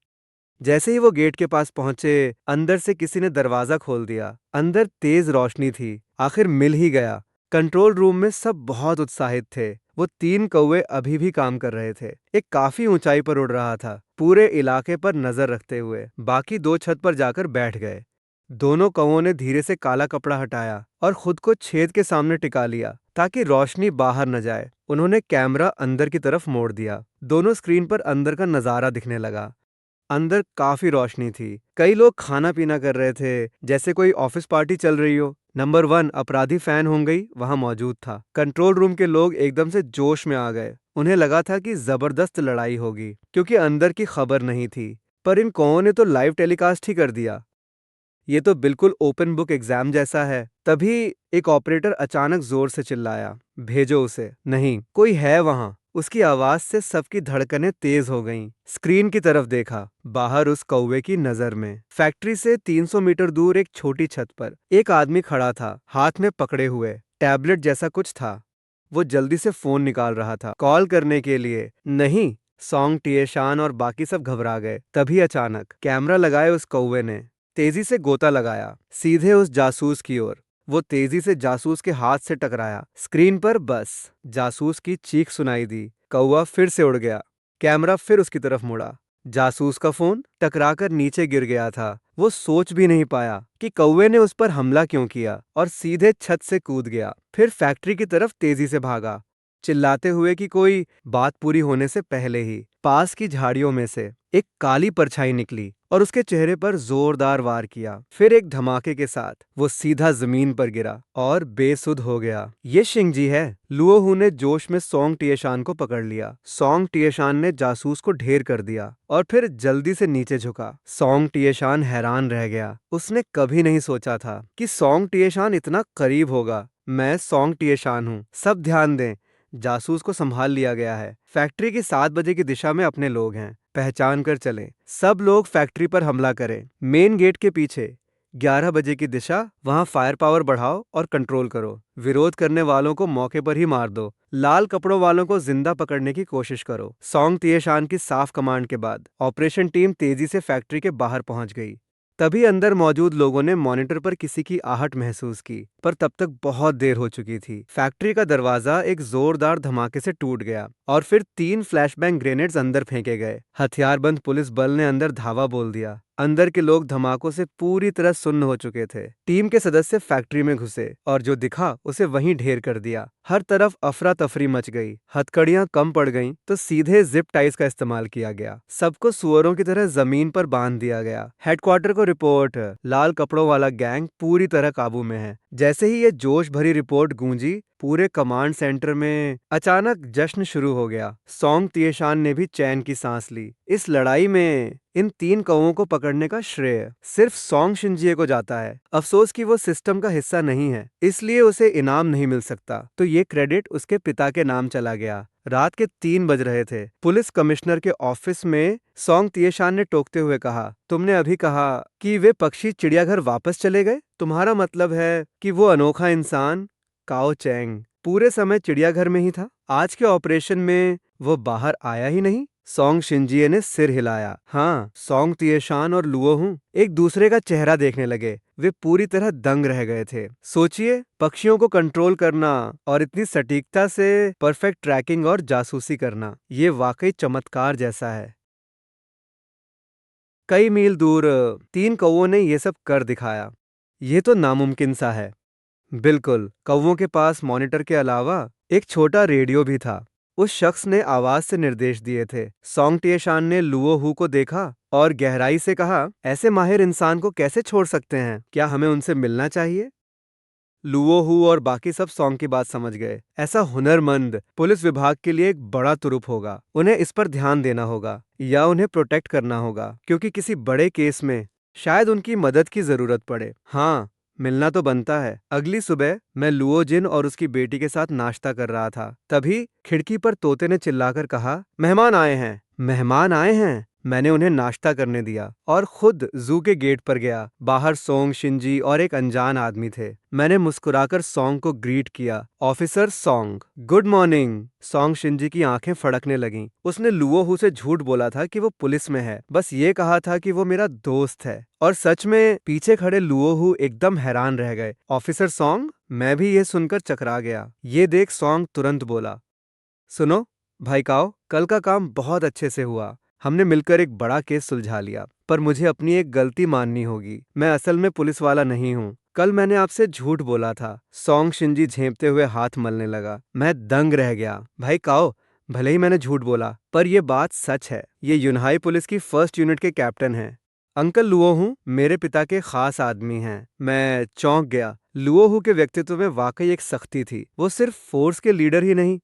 जैसे ही वो गेट के पास पहुंचे, अंदर से किसी ने दरवाजा खोल दिया। अंदर तेज रोशनी थी। आखिर मिल ही गया। कंट्रोल रूम में सब बहुत उत्साहित थे। वो 3 कौवे अभी भी काम कर रहे थे। एक काफी ऊंचाई पर उड़ रहा था, पूरे इलाके पर नजर रखते हुए। बाकी 2 छत पर जाकर बैठ गए। दोनों कौवों ने धीरे से काला कपड़ा हटाया और खुद को छेद के सामने टिका लिया, ताकि रोशनी बाहर न जाए। उन्होंने कैमरा अंदर की तरफ मोड़ दिया। दोनों स्क्रीन पर अंदर का नजारा दिखने लगा। अंदर काफी रोशनी थी। कई लोग खाना पीना कर रहे थे, जैसे कोई ऑफिस पार्टी चल रही हो। नंबर 1 अपराधी फैन होंगे वहां मौजूद था। कंट्रोल रूम के लोग एकदम से जोश में आ गए। उन्हें लगा था कि जबरदस्त लड़ाई होगी, क्योंकि अंदर की खबर नहीं थी। पर इन कौओं ने तो लाइव टेलीकास्ट ही कर दिया। ये तो बिल्कुल ओपन बुक एग्जाम जैसा है। तभी एक ऑपरेटर अचानक जोर से चिल्लाया, भेजो उसे। नहीं, कोई है वहां। उसकी आवाज से सबकी धड़कनें तेज हो गईं। स्क्रीन की तरफ देखा। बाहर उस कौवे की नजर में फैक्ट्री से 300 मीटर दूर एक छोटी छत पर एक आदमी खड़ा था, हाथ में पकड़े हुए टैबलेट जैसा कुछ था। वो जल्दी से फोन निकाल रहा था, कॉल करने के लिए। नहीं, सोंग टिएशान और बाकी सब घबरा गए। तभी अचानक कैमरा लगाए उस कौवे ने तेजी से गोता लगाया, सीधे उस जासूस की ओर। वो तेजी से जासूस के हाथ से टकराया। स्क्रीन पर बस जासूस की चीख सुनाई दी। कौवा फिर से उड़ गया। कैमरा फिर उसकी तरफ मुड़ा। जासूस का फोन टकराकर नीचे गिर गया था। वो सोच भी नहीं पाया कि कौवे ने उस पर हमला क्यों किया और सीधे छत से कूद गया। फिर फैक्ट्री की तरफ तेजी से भागा, चिल्लाते हुए कि कोई बात पूरी होने से पहले ही पास की झाड़ियों में से एक काली परछाई निकली और उसके चेहरे पर जोरदार वार किया। फिर एक धमाके के साथ वो सीधा जमीन पर गिरा और बेसुध हो गया। ये शिंगजी है। लुओहू ने जोश में सोंग टिएशान को पकड़ लिया। सोंग टिएशान ने जासूस को ढेर कर दिया और फिर जल्दी से नीचे झुका। सोंग टिएशान हैरान रह गया। उसने कभी नहीं सोचा था कि सोंग टिएशान इतना करीब होगा। मैं सोंग टिएशान हूँ, सब ध्यान दें। जासूस को संभाल लिया गया है। फैक्ट्री की 7 बजे की दिशा में अपने लोग हैं, पहचान कर चलें। सब लोग फैक्ट्री पर हमला करें। मेन गेट के पीछे 11 बजे की दिशा, वहां फायर पावर बढ़ाओ और कंट्रोल करो। विरोध करने वालों को मौके पर ही मार दो। लाल कपड़ों वालों को जिंदा पकड़ने की कोशिश करो। सोंग तिएशान की साफ कमांड के बाद ऑपरेशन टीम तेजी से फैक्ट्री के बाहर पहुंच गई। तभी अंदर मौजूद लोगों ने मॉनिटर पर किसी की आहट महसूस की, पर तब तक बहुत देर हो चुकी थी। फैक्ट्री का दरवाजा एक जोरदार धमाके से टूट गया और फिर 3 फ्लैशबैंग ग्रेनेड्स अंदर फेंके गए। हथियारबंद पुलिस बल ने अंदर धावा बोल दिया। अंदर के लोग धमाकों से पूरी तरह सुन्न हो चुके थे। टीम के सदस्य फैक्ट्री में घुसे और जो दिखा उसे वहीं ढेर कर दिया। हर तरफ अफरा तफरी मच गई। हथकड़ियां कम पड़ गईं तो सीधे जिप टाइज का इस्तेमाल किया गया। सबको सुअरों की तरह जमीन पर बांध दिया गया। हेडक्वार्टर को रिपोर्ट, लाल कपड़ों वाला गैंग पूरी तरह काबू में है। जैसे ही ये जोश भरी रिपोर्ट गूंजी, पूरे कमांड सेंटर में अचानक जश्न शुरू हो गया। सोंग तिएशान ने भी चैन की सांस ली। इस लड़ाई में इन 3 कौवों को पकड़ने का श्रेय सिर्फ सोंग शिनजिए को जाता है। अफसोस कि वो सिस्टम का हिस्सा नहीं है, इसलिए उसे इनाम नहीं मिल सकता। तो ये क्रेडिट उसके पिता के नाम चला गया। रात के 3 बज रहे थे। पुलिस कमिश्नर के ऑफिस में सोंग तिएशान ने टोकते हुए कहा, तुमने अभी कहा कि वे पक्षी चिड़ियाघर वापस चले गए। तुम्हारा मतलब है कि वो अनोखा इंसान काओ चैंग पूरे समय चिड़ियाघर में ही था। आज के ऑपरेशन में वो बाहर आया ही नहीं। सोंग शिनजिए ने सिर हिलाया। हाँ, सोंग तिएशान और लुओहू एक दूसरे का चेहरा देखने लगे। वे पूरी तरह दंग रह गए थे। सोचिए, पक्षियों को कंट्रोल करना और इतनी सटीकता से परफेक्ट ट्रैकिंग और जासूसी करना, ये वाकई चमत्कार जैसा है। कई मील दूर 3 कौवों ने ये सब कर दिखाया। ये तो नामुमकिन सा है। बिल्कुल, कौवों के पास मॉनिटर के अलावा एक छोटा रेडियो भी था। उस शख्स ने आवाज से निर्देश दिए थे। सोंग टिएशान ने लुओहू को देखा और गहराई से कहा, ऐसे माहिर इंसान को कैसे छोड़ सकते हैं? क्या हमें उनसे मिलना चाहिए? लुओहू और बाकी सब सोंग की बात समझ गए। ऐसा हुनरमंद पुलिस विभाग के लिए एक बड़ा तुरुप होगा। उन्हें इस पर ध्यान देना होगा या उन्हें प्रोटेक्ट करना होगा, क्योंकि किसी बड़े केस में शायद उनकी मदद की जरूरत पड़े। हाँ, मिलना तो बनता है। अगली सुबह मैं लुओजिन और उसकी बेटी के साथ नाश्ता कर रहा था। तभी खिड़की पर तोते ने चिल्लाकर कहा, मेहमान आए हैं। मेहमान आए हैं। मैंने उन्हें नाश्ता करने दिया और खुद जू के गेट पर गया। बाहर सोंग शिनजी और एक अनजान आदमी थे। मैंने मुस्कुराकर सोंग को ग्रीट किया, officer Song. Good morning. Song Xinji की आंखें फड़कने लगीं। उसने लुओहू से झूठ बोला था कि वो पुलिस में है, बस ये कहा था कि वो मेरा दोस्त है। और सच में पीछे खड़े लुओहू एकदम हैरान रह गए। Officer song? मैं भी ये सुनकर चकरा गया। ये देख सोंग तुरंत बोला, सुनो भाई काओ, कल का काम बहुत अच्छे से हुआ। हमने मिलकर एक बड़ा केस सुलझा लिया, पर मुझे अपनी एक गलती माननी होगी। मैं असल में पुलिस वाला नहीं हूँ। कल मैंने आपसे झूठ बोला था। सोंग शिनजी झेंपते हुए हाथ मलने लगा। मैं दंग रह गया। भाई काओ, भले ही मैंने झूठ बोला, पर यह बात सच है। ये यूनहाई पुलिस की 1st यूनिट के कैप्टन हैं। अंकल लुओहू मेरे पिता के खास आदमी हैं। मैं चौंक गया। लुओहू के व्यक्तित्व में वाकई एक सख्ती थी। वो सिर्फ फोर्स के लीडर ही नहीं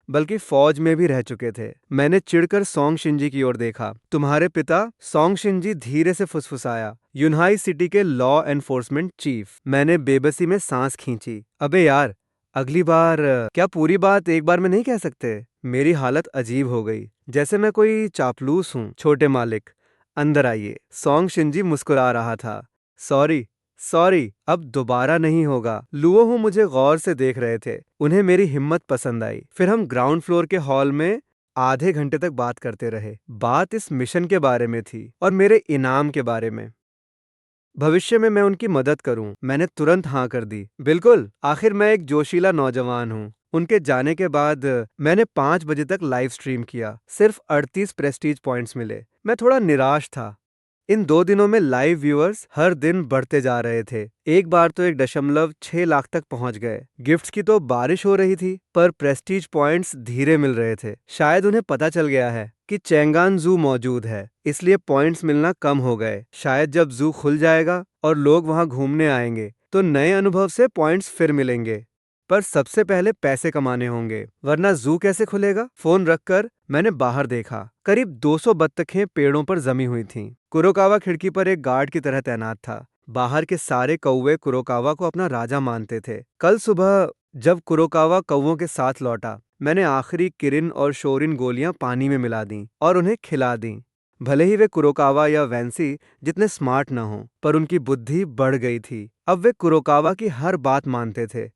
बल्कि फौज में भी रह चुके थे। मैंने चिढ़कर सोंग शिनजी की ओर देखा। तुम्हारे पिता? सोंग शिनजी धीरे से फुसफुसाया, यूनहाई सिटी के लॉ एनफोर्समेंट चीफ। मैंने बेबसी में सांस खींची। अबे यार, अगली बार क्या पूरी बात एक बार में नहीं कह सकते? मेरी हालत अजीब हो गई, जैसे मैं कोई चापलूस हूँ। छोटे मालिक, अंदर आइए। सोंग शिनजी मुस्कुरा रहा था। सॉरी सॉरी, अब दोबारा नहीं होगा। लुओहू मुझे गौर से देख रहे थे। उन्हें मेरी हिम्मत पसंद आई। फिर हम ग्राउंड फ्लोर के हॉल में आधे घंटे तक बात करते रहे। बात इस मिशन के बारे में थी और मेरे इनाम के बारे में। भविष्य में मैं उनकी मदद करूं। मैंने तुरंत हाँ कर दी। बिल्कुल, आखिर मैं एक जोशीला नौजवान हूं। उनके जाने के बाद मैंने 5 बजे तक लाइव स्ट्रीम किया। सिर्फ 38 प्रेस्टीज पॉइंट्स मिले। मैं थोड़ा निराश था। इन 2 दिनों में लाइव व्यूअर्स हर दिन बढ़ते जा रहे थे। एक बार तो 1.6 लाख तक पहुंच गए। गिफ्ट्स की तो बारिश हो रही थी, पर प्रेस्टीज पॉइंट्स धीरे मिल रहे थे। शायद उन्हें पता चल गया है कि चैंगान जू मौजूद है, इसलिए पॉइंट्स मिलना कम हो गए। शायद जब जू खुल जाएगा और लोग वहां घूमने आएंगे, तो नए अनुभव से पॉइंट्स फिर मिलेंगे। पर सबसे पहले पैसे कमाने होंगे, वरना जू कैसे खुलेगा? फोन रखकर मैंने बाहर देखा। करीब 200 बत्तखें पेड़ों पर जमी हुई थीं। कुरोकावा खिड़की पर एक गार्ड की तरह तैनात था। बाहर के सारे कौवे कुरोकावा को अपना राजा मानते थे। कल सुबह जब कुरोकावा कौवों के साथ लौटा, मैंने आखिरी किरिन और शोरिन गोलियां पानी में मिला दी और उन्हें खिला दी। भले ही वे कुरोकावा या वैंसी जितने स्मार्ट न हों, पर उनकी बुद्धि बढ़ गई थी। अब वे कुरोकावा की हर बात मानते थे।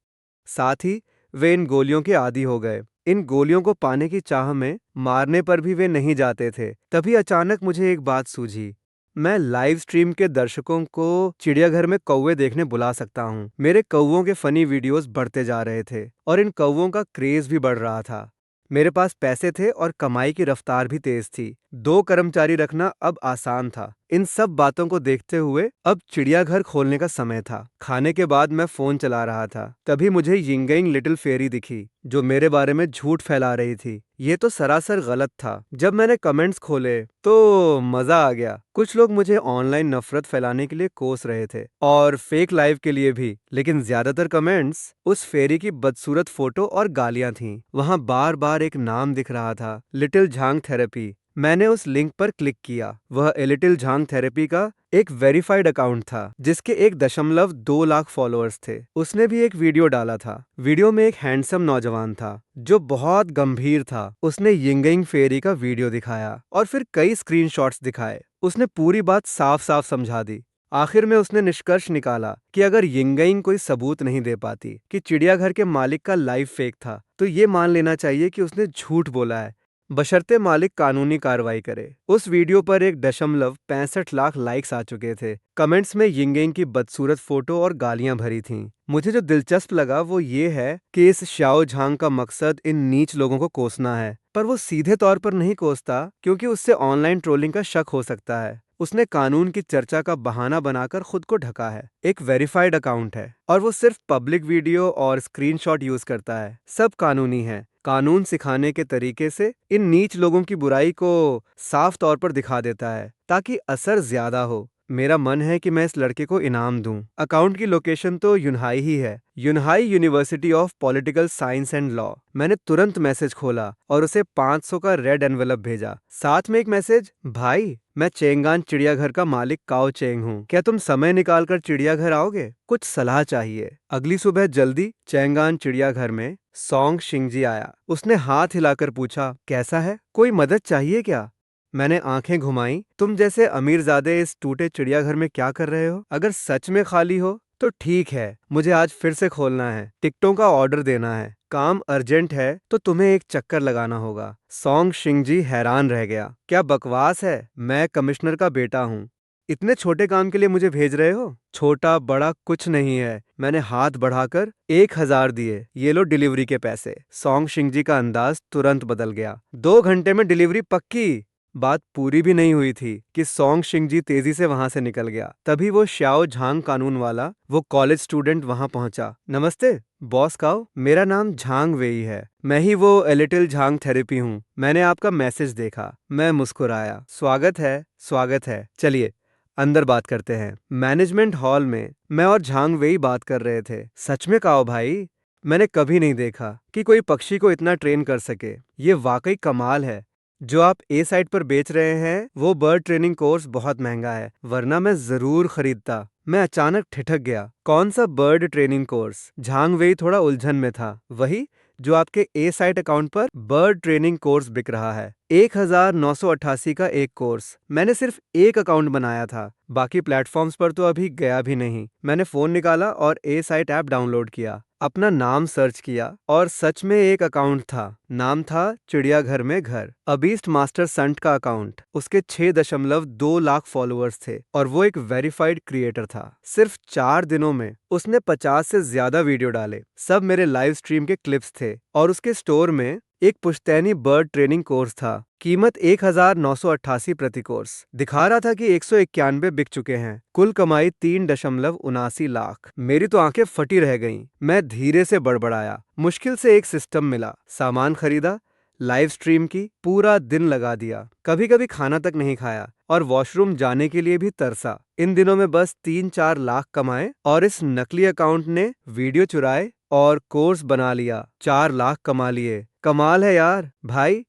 साथ ही वे इन गोलियों के आदी हो गए। इन गोलियों को पाने की चाह में मारने पर भी वे नहीं जाते थे। तभी अचानक मुझे एक बात सूझी। मैं लाइव स्ट्रीम के दर्शकों को चिड़ियाघर में कौवे देखने बुला सकता हूँ। मेरे कौवों के फनी वीडियोस बढ़ते जा रहे थे और इन कौवों का क्रेज भी बढ़ रहा था। मेरे पास पैसे थे और कमाई की रफ्तार भी तेज थी। 2 कर्मचारी रखना अब आसान था। इन सब बातों को देखते हुए अब चिड़ियाघर खोलने का समय था। खाने के बाद मैं फोन चला रहा था, तभी मुझे यिंगयिंग लिटिल फेरी दिखी, जो मेरे बारे में झूठ फैला रही थी। ये तो सरासर गलत था। जब मैंने कमेंट्स खोले तो मजा आ गया। कुछ लोग मुझे ऑनलाइन नफरत फैलाने के लिए कोस रहे थे और फेक लाइव के लिए भी, लेकिन ज्यादातर कमेंट्स उस फेरी की बदसूरत फोटो और गालियां थीं। वहां बार बार एक नाम दिख रहा था, लिटिल झांग थेरेपी। मैंने उस लिंक पर क्लिक किया। वह लिटिल झांग थेरेपी का एक वेरीफाइड अकाउंट था, जिसके 1.2 लाख फॉलोअर्स थे। उसने भी एक वीडियो डाला था। वीडियो में एक हैंडसम नौजवान था जो बहुत गंभीर था। उसने यिंगयिंग फेरी का वीडियो दिखाया और फिर कई स्क्रीनशॉट्स दिखाए। उसने पूरी बात साफ साफ समझा दी। आखिर में उसने निष्कर्ष निकाला कि अगर यिंगयिंग कोई सबूत नहीं दे पाती कि चिड़ियाघर के मालिक का लाइव फेक था, तो ये मान लेना चाहिए कि उसने झूठ बोला है, बशर्ते मालिक कानूनी कार्रवाई करे। उस वीडियो पर 1.65 लाख लाइक्स आ चुके थे। कमेंट्स में यिंगयिंग की बदसूरत फोटो और गालियां भरी थीं। मुझे जो दिलचस्प लगा वो ये है कि इस शाओ झांग का मकसद इन नीच लोगों को कोसना है, पर वो सीधे तौर पर नहीं कोसता, क्योंकि उससे ऑनलाइन ट्रोलिंग का शक हो सकता है। उसने कानून की चर्चा का बहाना बनाकर खुद को ढका है। एक वेरीफाइड अकाउंट है और वो सिर्फ पब्लिक वीडियो और स्क्रीनशॉट यूज करता है। सब कानूनी है। कानून सिखाने के तरीके से इन नीच लोगों की बुराई को साफ तौर पर दिखा देता है, ताकि असर ज्यादा हो। मेरा मन है कि मैं इस लड़के को इनाम दूं। अकाउंट की लोकेशन तो यूनहाई ही है, Yunhai university of political science and law. मैंने तुरंत मैसेज खोला और उसे 500 का रेड एनवेलप भेजा। साथ में एक मैसेज, भाई मैं चेंगान चिड़ियाघर का मालिक काओ चेंग हूँ, क्या तुम समय निकाल कर चिड़ियाघर आओगे? कुछ सलाह चाहिए। अगली सुबह जल्दी चेंगान चिड़ियाघर में सॉन्ग शिंगजी आया। उसने हाथ हिलाकर पूछा, कैसा है? कोई मदद चाहिए क्या? मैंने आंखें घुमाई। तुम जैसे अमीरजादे इस टूटे चिड़ियाघर में क्या कर रहे हो? अगर सच में खाली हो तो ठीक है, मुझे आज फिर से खोलना है। टिकटों का ऑर्डर देना है। काम अर्जेंट है तो तुम्हें एक चक्कर लगाना होगा। सॉन्ग शिंगजी हैरान रह गया। क्या बकवास है? मैं कमिश्नर का बेटा हूँ। इतने छोटे काम के लिए मुझे भेज रहे हो? छोटा बड़ा कुछ नहीं है। मैंने हाथ बढ़ाकर 1,000 दिए। ये लो डिलीवरी के पैसे। सॉन्ग शिंगजी का अंदाज तुरंत बदल गया। 2 घंटे में डिलीवरी पक्की। बात पूरी भी नहीं हुई थी कि सॉन्ग शिंगजी तेजी से वहां से निकल गया। तभी वो श्याओ झांग कानून वाला, वो कॉलेज स्टूडेंट वहां पहुंचा। नमस्ते बॉस काओ, मेरा नाम झांग वेई है। मैं ही वो लिटिल झांग थेरेपी हूँ। मैंने आपका मैसेज देखा। मैं मुस्कुराया। स्वागत है, स्वागत है। चलिए अंदर बात करते हैं। मैनेजमेंट हॉल में मैं और झांग वेई बात कर रहे थे। सच में काओ भाई, मैंने कभी नहीं देखा कि कोई पक्षी को इतना ट्रेन कर सके। ये वाकई कमाल है। जो आप ए साइट पर बेच रहे हैं वो बर्ड ट्रेनिंग कोर्स बहुत महंगा है, वरना मैं जरूर खरीदता। मैं अचानक ठिठक गया। कौन सा बर्ड ट्रेनिंग कोर्स? झांग वेई थोड़ा उलझन में था। वही जो आपके ए साइट अकाउंट पर बर्ड ट्रेनिंग कोर्स बिक रहा है। 1,988 का एक कोर्स। मैंने सिर्फ एक अकाउंट बनाया था, बाकी प्लेटफॉर्म्स पर तो अभी गया भी नहीं। मैंने फोन निकाला और ए साइट ऐप डाउनलोड किया। अपना नाम सर्च किया और सच में एक अकाउंट था। नाम था चिड़ियाघर में घर। अबीस्ट मास्टर संट का अकाउंट। उसके 6.2 लाख फॉलोअर्स थे और वो एक वेरीफाइड क्रिएटर था। सिर्फ 4 दिनों में उसने 50 से ज्यादा वीडियो डाले। सब मेरे लाइव स्ट्रीम के क्लिप्स थे और उसके स्टोर में एक पुश्तैनी बर्ड ट्रेनिंग कोर्स था। कीमत 1988 प्रति कोर्स। दिखा रहा था कि 191 बिक चुके हैं। कुल कमाई 3.79 लाख। मेरी तो आंखें फटी रह गईं। मैं धीरे से बड़बड़ाया। मुश्किल से एक सिस्टम मिला, सामान खरीदा, लाइव स्ट्रीम की, पूरा दिन लगा दिया। कभी कभी खाना तक नहीं खाया और वॉशरूम जाने के लिए भी तरसा। इन दिनों में बस 3-4 लाख कमाए और इस नकली अकाउंट ने वीडियो चुराए और कोर्स बना लिया। 4 लाख कमा लिए। कमाल है यार। भाई,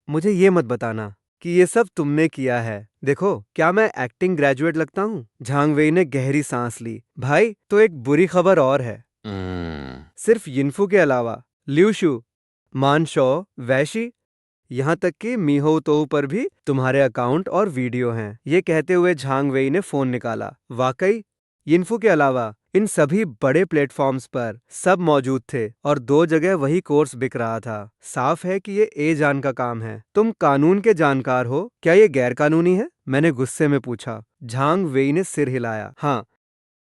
मुझे ये मत बताना कि ये सब तुमने किया है। देखो, क्या मैं एक्टिंग ग्रेजुएट लगता हूँ? झांग वेई ने गहरी सांस ली। भाई, तो एक बुरी खबर और है। सिर्फ यिनफू के अलावा ल्यूशु, मानशो, वैशी, यहाँ तक कि मीहो तो पर भी तुम्हारे अकाउंट और वीडियो हैं। ये कहते हुए झांग वेई ने फोन निकाला। वाकई, यिनफू के अलावा इन सभी बड़े प्लेटफॉर्म्स पर सब मौजूद थे और 2 जगह वही कोर्स बिक रहा था। साफ है कि ये ए जान का काम है। तुम कानून के जानकार हो, क्या ये गैर कानूनी है? मैंने गुस्से में पूछा। झांग वेई ने सिर हिलाया। हाँ,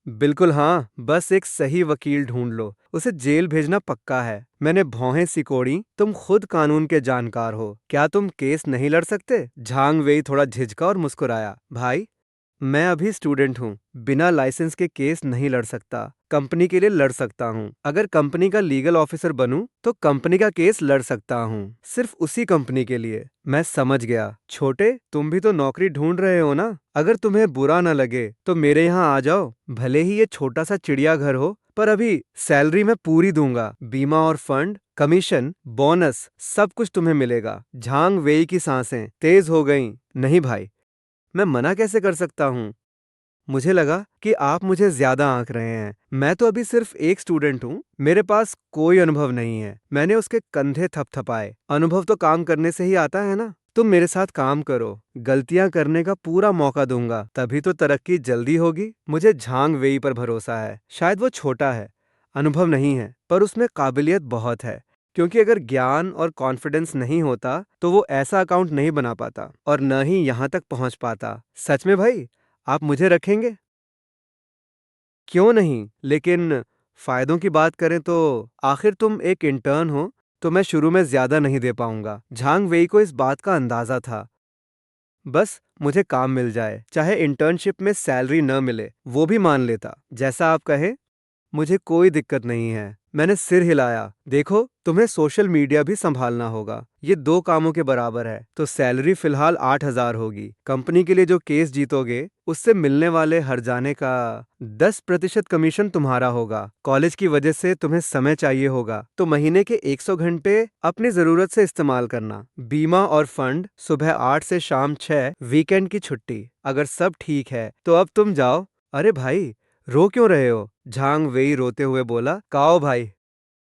बिल्कुल हाँ, बस एक सही वकील ढूंढ लो। उसे जेल भेजना पक्का है। मैंने भौहें सिकोड़ी। तुम खुद कानून के जानकार हो, क्या तुम केस नहीं लड़ सकते? झांग वेई थोड़ा झिझका और मुस्कुराया। भाई, मैं अभी स्टूडेंट हूँ। बिना लाइसेंस के केस नहीं लड़ सकता। कंपनी के लिए लड़ सकता हूँ। अगर कंपनी का लीगल ऑफिसर बनूं तो कंपनी का केस लड़ सकता हूँ। सिर्फ उसी कंपनी के लिए। मैं समझ गया। छोटे, तुम भी तो नौकरी ढूंढ रहे हो ना? अगर तुम्हें बुरा न लगे तो मेरे यहाँ आ जाओ। भले ही ये छोटा सा चिड़ियाघर हो, पर अभी सैलरी मैं पूरी दूंगा। बीमा और फंड, कमीशन, बोनस, सब कुछ तुम्हें मिलेगा। झांग वेई की सांसें तेज हो गईं। नहीं भाई, मैं मना कैसे कर सकता हूँ? मुझे लगा कि आप मुझे ज्यादा आंक रहे हैं। मैं तो अभी सिर्फ एक स्टूडेंट हूँ। मेरे पास कोई अनुभव नहीं है। मैंने उसके कंधे थपथपाए। अनुभव तो काम करने से ही आता है ना? तुम मेरे साथ काम करो, गलतियां करने का पूरा मौका दूंगा, तभी तो तरक्की जल्दी होगी। मुझे झांग वेई पर भरोसा है। शायद वो छोटा है, अनुभव नहीं है, पर उसमें काबिलियत बहुत है। क्योंकि अगर ज्ञान और कॉन्फिडेंस नहीं होता तो वो ऐसा अकाउंट नहीं बना पाता और न ही यहाँ तक पहुंच पाता। सच में भाई, आप मुझे रखेंगे? क्यों नहीं, लेकिन फायदों की बात करें तो आखिर तुम एक इंटर्न हो, तो मैं शुरू में ज्यादा नहीं दे पाऊंगा। झांग वेई को इस बात का अंदाजा था। बस मुझे काम मिल जाए, चाहे इंटर्नशिप में सैलरी न मिले, वो भी मान लेता। जैसा आप कहें। मुझे कोई दिक्कत नहीं है। मैंने सिर हिलाया। देखो, तुम्हें सोशल मीडिया भी संभालना होगा। ये 2 कामों के बराबर है। तो सैलरी फिलहाल 8,000 होगी। कंपनी के लिए जो केस जीतोगे उससे मिलने वाले हर्जाने का 10% कमीशन तुम्हारा होगा। कॉलेज की वजह से तुम्हें समय चाहिए होगा, तो महीने के 100 घंटे अपनी जरूरत से इस्तेमाल करना। बीमा और फंड, सुबह 8 से शाम 6, वीकेंड की छुट्टी। अगर सब ठीक है तो अब तुम जाओ। अरे भाई, रो क्यों रहे हो? झांग वेई रोते हुए बोला। काओ भाई,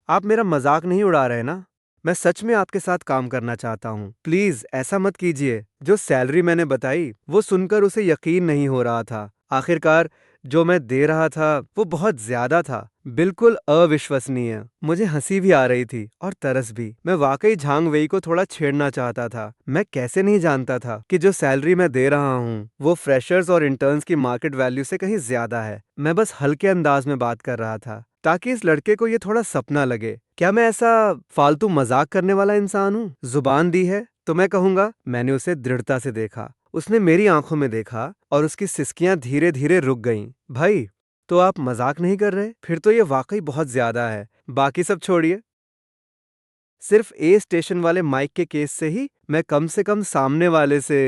आप मेरा मजाक नहीं उड़ा रहे ना? मैं सच में आपके साथ काम करना चाहता हूँ। प्लीज ऐसा मत कीजिए। जो सैलरी मैंने बताई वो सुनकर उसे यकीन नहीं हो रहा था। आखिरकार जो मैं दे रहा था वो बहुत ज्यादा था, बिल्कुल अविश्वसनीय। मुझे हंसी भी आ रही थी और तरस भी। मैं वाकई झांग वेई को थोड़ा छेड़ना चाहता था। मैं कैसे नहीं जानता था कि जो सैलरी मैं दे रहा हूँ वो फ्रेशर्स और इंटर्न्स की मार्केट वैल्यू से कहीं ज्यादा है। मैं बस हल्के अंदाज में बात कर रहा था ताकि इस लड़के को ये थोड़ा सपना लगे। क्या मैं ऐसा फालतू मजाक करने वाला इंसान हूँ? जुबान दी है तो मैं कहूंगा। मैंने उसे दृढ़ता से देखा। उसने मेरी आंखों में देखा और उसकी सिसकियां धीरे धीरे रुक गईं। भाई, तो आप मजाक नहीं कर रहे? फिर तो ये वाकई बहुत ज्यादा है। बाकी सब छोड़िए। सिर्फ ए स्टेशन वाले माइक के केस से ही मैं कम से कम सामने वाले से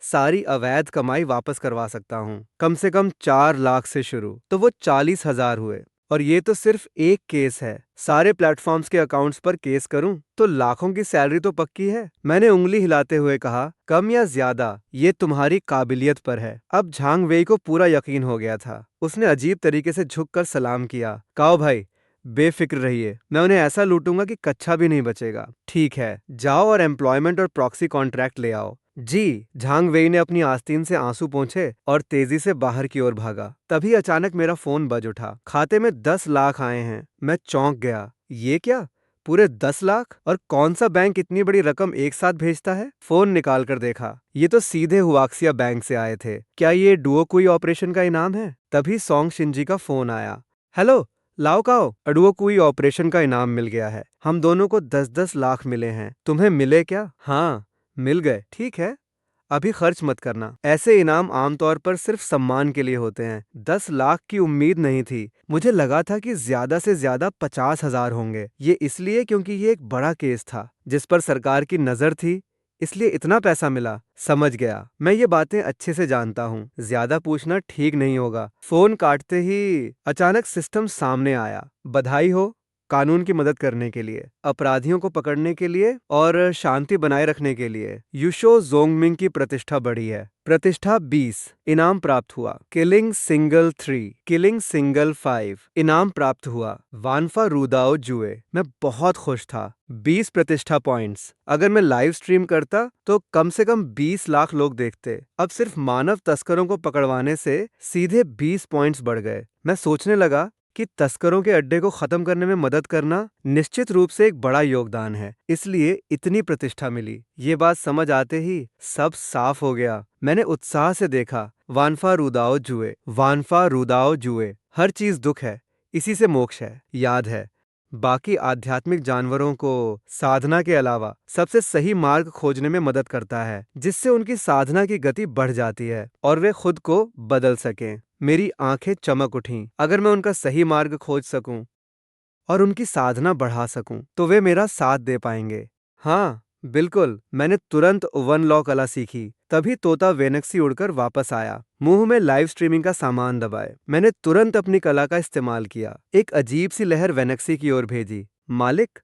सारी अवैध कमाई वापस करवा सकता हूँ। कम से कम 4 लाख से शुरू, तो वो 40,000 हुए। और ये तो सिर्फ एक केस है। सारे प्लेटफॉर्म्स के अकाउंट्स पर केस करूं तो लाखों की सैलरी तो पक्की है। मैंने उंगली हिलाते हुए कहा। कम या ज्यादा, ये तुम्हारी काबिलियत पर है। अब झांग वेई को पूरा यकीन हो गया था। उसने अजीब तरीके से झुककर सलाम किया। काओ भाई, बेफिक्र रहिए, मैं उन्हें ऐसा लूटूंगा कि कच्चा भी नहीं बचेगा। ठीक है, जाओ और एम्प्लॉयमेंट और प्रॉक्सी कॉन्ट्रैक्ट ले आओ। जी, झांग वेई ने अपनी आस्तीन से आंसू पोंछे और तेजी से बाहर की ओर भागा। तभी अचानक मेरा फोन बज उठा। खाते में 10 लाख आए हैं। मैं चौंक गया। ये क्या? पूरे 10 लाख? और कौन सा बैंक इतनी बड़ी रकम एक साथ भेजता है? फोन निकाल कर देखा। ये तो सीधे हुआक्सिया बैंक से आए थे। क्या ये डुओकुई ऑपरेशन का इनाम है? तभी सोंग शिनजी का फोन आया। हेलो, लाओ काओ, डुओकुई ऑपरेशन का इनाम मिल गया है। हम दोनों को 10-10 लाख मिले हैं। तुम्हें मिले क्या? हाँ, मिल गए। ठीक है, अभी खर्च मत करना। ऐसे इनाम आमतौर पर सिर्फ सम्मान के लिए होते हैं। 10 लाख की उम्मीद नहीं थी। मुझे लगा था कि ज्यादा से ज्यादा 50,000 होंगे। ये इसलिए क्योंकि ये एक बड़ा केस था जिस पर सरकार की नजर थी, इसलिए इतना पैसा मिला। समझ गया, मैं ये बातें अच्छे से जानता हूँ। ज्यादा पूछना ठीक नहीं होगा। फोन काटते ही अचानक सिस्टम सामने आया। बधाई हो, कानून की मदद करने के लिए, अपराधियों को पकड़ने के लिए और शांति बनाए रखने के लिए युशो जोंगमिंग की प्रतिष्ठा बढ़ी है। प्रतिष्ठा 20, इनाम प्राप्त हुआ। किलिंग सिंगल 3, किलिंग सिंगल 5, इनाम प्राप्त हुआ। वानफा रूदाओ जुए। मैं बहुत खुश था। 20 प्रतिष्ठा पॉइंट्स। अगर मैं लाइव स्ट्रीम करता तो कम से कम 20 लाख लोग देखते। अब सिर्फ मानव तस्करों को पकड़वाने से सीधे 20 पॉइंट्स बढ़ गए। मैं सोचने लगा कि तस्करों के अड्डे को खत्म करने में मदद करना निश्चित रूप से एक बड़ा योगदान है, इसलिए इतनी प्रतिष्ठा मिली। ये बात समझ आते ही सब साफ हो गया। मैंने उत्साह से देखा। वानफा रूदाओ जुए, वानफा रूदाओ जुए। हर चीज दुख है, इसी से मोक्ष है। याद है, बाकी आध्यात्मिक जानवरों को साधना के अलावा सबसे सही मार्ग खोजने में मदद करता है, जिससे उनकी साधना की गति बढ़ जाती है और वे खुद को बदल सकें। मेरी आंखें चमक उठीं। अगर मैं उनका सही मार्ग खोज सकूं और उनकी साधना बढ़ा सकूं, तो वे मेरा साथ दे पाएंगे। हाँ, बिल्कुल। मैंने तुरंत वन लॉ कला सीखी। तभी तोता वेनेक्सी उड़कर वापस आया, मुंह में लाइव स्ट्रीमिंग का सामान दबाए। मैंने तुरंत अपनी कला का इस्तेमाल किया। एक अजीब सी लहर वेनेक्सी की ओर भेजी। मालिक,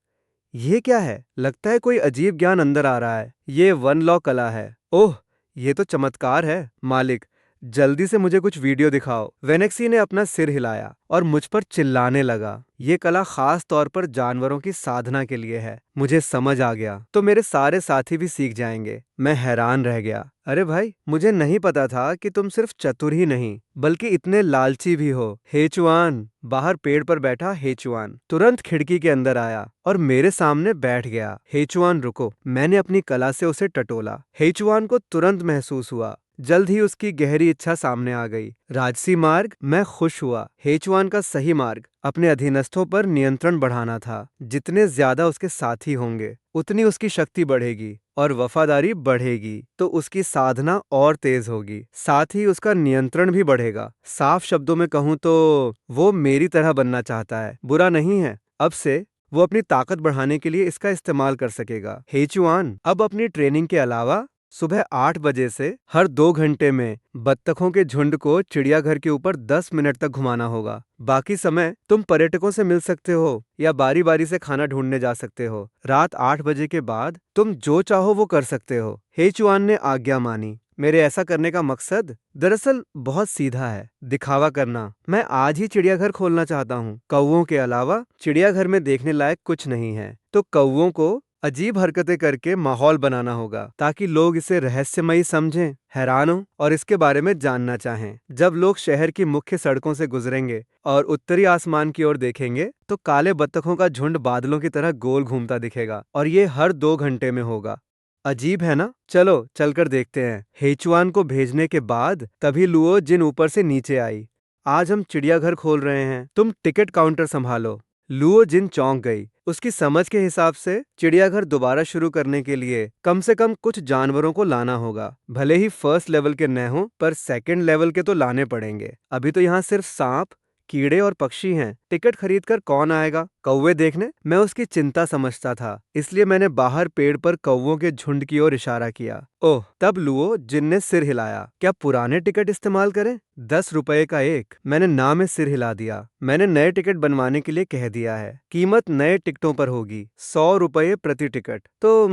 ये क्या है? लगता है कोई अजीब ज्ञान अंदर आ रहा है। ये वन लॉ कला है। ओह, ये तो चमत्कार है। मालिक, जल्दी से मुझे कुछ वीडियो दिखाओ। वेनेक्सी ने अपना सिर हिलाया और मुझ पर चिल्लाने लगा। ये कला खास तौर पर जानवरों की साधना के लिए है। मुझे समझ आ गया, तो मेरे सारे साथी भी सीख जाएंगे। मैं हैरान रह गया। अरे भाई, मुझे नहीं पता था कि तुम सिर्फ चतुर ही नहीं बल्कि इतने लालची भी हो। हेचुआन, बाहर पेड़ पर बैठा हेचुआन तुरंत खिड़की के अंदर आया और मेरे सामने बैठ गया। हेचुआन रुको, मैंने अपनी कला से उसे टटोला। हेचुआन को तुरंत महसूस हुआ। जल्द ही उसकी गहरी इच्छा सामने आ गई। राजसी मार्ग, मैं खुश हुआ। हेचुआन का सही मार्ग अपने अधीनस्थों पर नियंत्रण बढ़ाना था। जितने ज्यादा उसके साथी होंगे, उतनी उसकी शक्ति बढ़ेगी और वफादारी बढ़ेगी, तो उसकी साधना और तेज होगी। साथ ही उसका नियंत्रण भी बढ़ेगा। साफ शब्दों में कहूँ तो वो मेरी तरह बनना चाहता है। बुरा नहीं है। अब से वो अपनी ताकत बढ़ाने के लिए इसका इस्तेमाल कर सकेगा। हेचुआन, अब अपनी ट्रेनिंग के अलावा सुबह 8 बजे से हर 2 घंटे में बत्तखों के झुंड को चिड़ियाघर के ऊपर 10 मिनट तक घुमाना होगा। बाकी समय तुम पर्यटकों से मिल सकते हो या बारी बारी से खाना ढूंढने जा सकते हो। रात 8 बजे के बाद तुम जो चाहो वो कर सकते हो। हेचुआन ने आज्ञा मानी। मेरे ऐसा करने का मकसद दरअसल बहुत सीधा है, दिखावा करना। मैं आज ही चिड़ियाघर खोलना चाहता हूँ। कौवों के अलावा चिड़ियाघर में देखने लायक कुछ नहीं है, तो कौवों को अजीब हरकतें करके माहौल बनाना होगा ताकि लोग इसे रहस्यमयी समझें, हैरान हो और इसके बारे में जानना चाहें। जब लोग शहर की मुख्य सड़कों से गुजरेंगे और उत्तरी आसमान की ओर देखेंगे, तो काले बत्तखों का झुंड बादलों की तरह गोल घूमता दिखेगा और ये हर 2 घंटे में होगा। अजीब है ना? चलो चलकर देखते हैं। हेचुआन को भेजने के बाद तभी लुओ जिन ऊपर से नीचे आई। आज हम चिड़ियाघर खोल रहे हैं, तुम टिकट काउंटर संभालो। लुओ जिन चौंक गई। उसकी समझ के हिसाब से चिड़ियाघर दोबारा शुरू करने के लिए कम से कम कुछ जानवरों को लाना होगा। भले ही फर्स्ट लेवल के न हो, पर सेकंड लेवल के तो लाने पड़ेंगे। अभी तो यहाँ सिर्फ सांप, कीड़े और पक्षी हैं। टिकट खरीदकर कौन आएगा कौवे देखने? मैं उसकी चिंता समझता था, इसलिए मैंने बाहर पेड़ पर कौवों के झुंड की ओर इशारा किया। ओह, तब लुओ जिन ने सिर हिलाया। क्या पुराने टिकट इस्तेमाल करें? 10 रुपए का एक। मैंने ना में सिर हिला दिया। मैंने नए टिकट बनवाने के लिए कह दिया है। कीमत नए टिकटों पर होगी, 100 रुपए प्रति टिकट। तो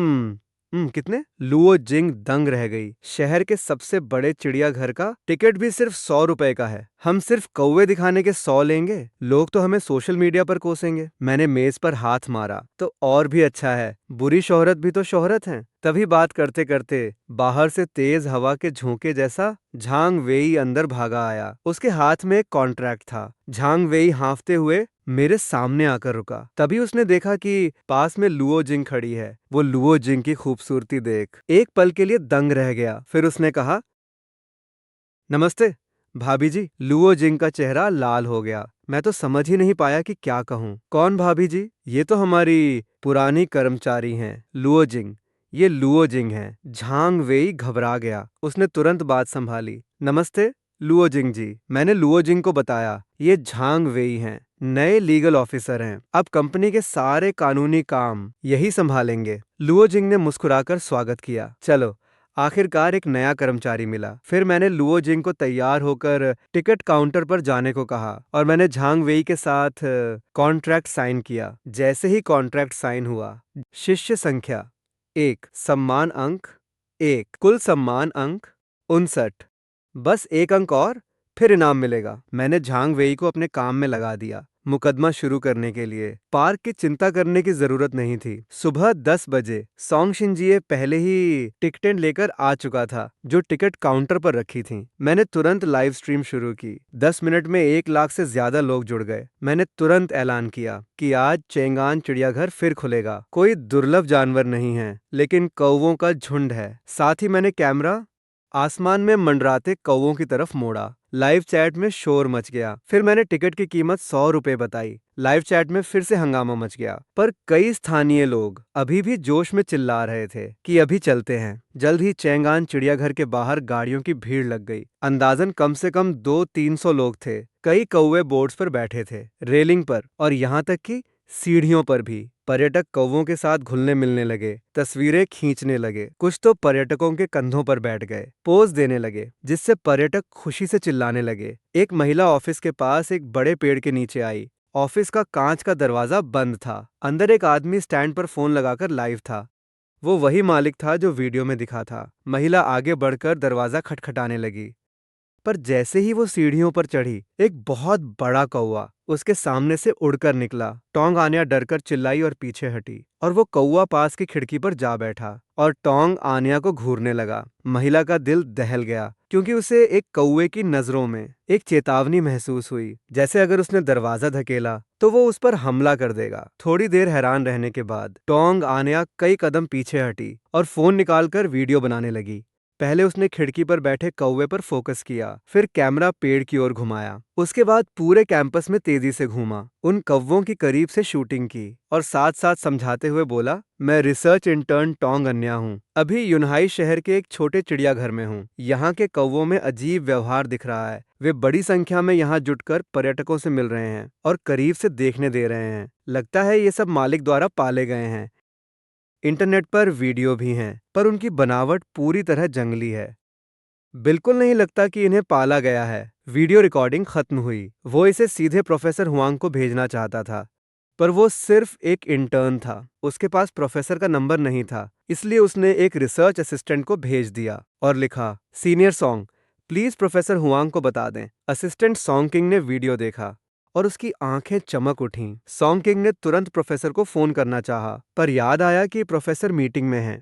कितने? लुओ जिंग दंग रह गई। शहर के सबसे बड़े चिड़ियाघर का टिकट भी सिर्फ 100 रुपए का है। हम सिर्फ कौवे दिखाने के 100 लेंगे। लोग तो हमें सोशल मीडिया पर कोसेंगे। मैंने मेज पर हाथ मारा। तो और भी अच्छा है, बुरी शोहरत भी तो शोहरत है। तभी बात करते करते बाहर से तेज हवा के झोंके जैसा झांग वेई अंदर भागा आया। उसके हाथ में एक कॉन्ट्रैक्ट था। झांग वेई हांफते हुए मेरे सामने आकर रुका। तभी उसने देखा कि पास में लुओ जिंग खड़ी है। वो लुओ जिंग की खूबसूरती देख एक पल के लिए दंग रह गया। फिर उसने कहा, नमस्ते भाभी जी। लुओ जिंग का चेहरा लाल हो गया। मैं तो समझ ही नहीं पाया कि क्या कहूँ। कौन भाभी जी? ये तो हमारी पुरानी कर्मचारी हैं, लुओ जिंग। ये लुओ जिंग हैं। झांग वेई घबरा गया। उसने तुरंत बात संभाली। नमस्ते लुओ जिंग जी। मैंने लुओ जिंग को बताया, ये झांग वेई हैं, नए लीगल ऑफिसर हैं। अब कंपनी के सारे कानूनी काम यही संभालेंगे। लुओ जिंग ने मुस्कुराकर स्वागत किया। चलो, आखिरकार एक नया कर्मचारी मिला। फिर मैंने लुओ जिंग को तैयार होकर टिकट काउंटर पर जाने को कहा और मैंने झांग वेई के साथ कॉन्ट्रैक्ट साइन किया। जैसे ही कॉन्ट्रैक्ट साइन हुआ, शिष्य संख्या 1, सम्मान अंक 1, कुल सम्मान अंक 59, बस एक अंक और फिर इनाम मिलेगा। मैंने झांग वेई को अपने काम में लगा दिया मुकदमा शुरू करने के लिए। पार्क की चिंता करने की जरूरत नहीं थी। सुबह 10 बजे सोंग शिनजिए पहले ही टिकटें लेकर आ चुका था, जो टिकट काउंटर पर रखी थी। मैंने तुरंत लाइव स्ट्रीम शुरू की। 10 मिनट में 1 लाख से ज्यादा लोग जुड़ गए। मैंने तुरंत ऐलान किया कि आज चेंगान चिड़ियाघर फिर खुलेगा। कोई दुर्लभ जानवर नहीं है, लेकिन कौवों का झुंड है। साथ ही मैंने कैमरा आसमान में मंडराते कौवों की तरफ मोड़ा। लाइव चैट में शोर मच गया। फिर मैंने टिकट की कीमत 100 रुपए बताई। लाइव चैट में फिर से हंगामा मच गया, पर कई स्थानीय लोग अभी भी जोश में चिल्ला रहे थे कि अभी चलते हैं। जल्द ही चेंगान चिड़ियाघर के बाहर गाड़ियों की भीड़ लग गई। अंदाजन कम से कम 200-300 लोग थे। कई कौवे बोर्ड्स पर बैठे थे, रेलिंग पर और यहाँ तक कि सीढ़ियों पर भी। पर्यटक कौवों के साथ घुलने मिलने लगे, तस्वीरें खींचने लगे। कुछ तो पर्यटकों के कंधों पर बैठ गए, पोज देने लगे, जिससे पर्यटक खुशी से चिल्लाने लगे। एक महिला ऑफिस के पास एक बड़े पेड़ के नीचे आई। ऑफिस का कांच का दरवाजा बंद था। अंदर एक आदमी स्टैंड पर फोन लगाकर लाइव था। वो वही मालिक था जो वीडियो में दिखा था। महिला आगे बढ़कर दरवाजा खटखटाने लगी, पर जैसे ही वो सीढ़ियों पर चढ़ी, एक बहुत बड़ा कौवा उसके सामने से उड़कर निकला। टोंग आन्या डरकर चिल्लाई और पीछे हटी, और वो कौवा पास की खिड़की पर जा बैठा और टोंग आन्या को घूरने लगा। महिला का दिल दहल गया, क्योंकि उसे एक कौवे की नजरों में एक चेतावनी महसूस हुई, जैसे अगर उसने दरवाजा धकेला तो वो उस पर हमला कर देगा। थोड़ी देर हैरान रहने के बाद टोंग आन्या कई कदम पीछे हटी और फोन निकालकर वीडियो बनाने लगी। पहले उसने खिड़की पर बैठे कौवे पर फोकस किया, फिर कैमरा पेड़ की ओर घुमाया। उसके बाद पूरे कैंपस में तेजी से घूमा, उन कौवों की करीब से शूटिंग की और साथ साथ समझाते हुए बोला, मैं रिसर्च इंटर्न टोंग अन्या हूँ। अभी यूनहाई शहर के एक छोटे चिड़ियाघर में हूँ। यहाँ के कौवों में अजीब व्यवहार दिख रहा है। वे बड़ी संख्या में यहाँ जुटकर पर्यटकों से मिल रहे हैं और करीब से देखने दे रहे हैं। लगता है ये सब मालिक द्वारा पाले गए हैं। इंटरनेट पर वीडियो भी हैं, पर उनकी बनावट पूरी तरह जंगली है। बिल्कुल नहीं लगता कि इन्हें पाला गया है। वीडियो रिकॉर्डिंग खत्म हुई। वो इसे सीधे प्रोफेसर हुआंग को भेजना चाहता था, पर वो सिर्फ एक इंटर्न था। उसके पास प्रोफेसर का नंबर नहीं था, इसलिए उसने एक रिसर्च असिस्टेंट को भेज दिया और लिखा, senior song, please professor Huang को बता दें। असिस्टेंट सॉन्ग किंग ने वीडियो देखा और उसकी आंखें चमक उठीं। सॉन्ग किंग ने तुरंत प्रोफेसर को फोन करना चाहा, पर याद आया कि प्रोफेसर मीटिंग में हैं।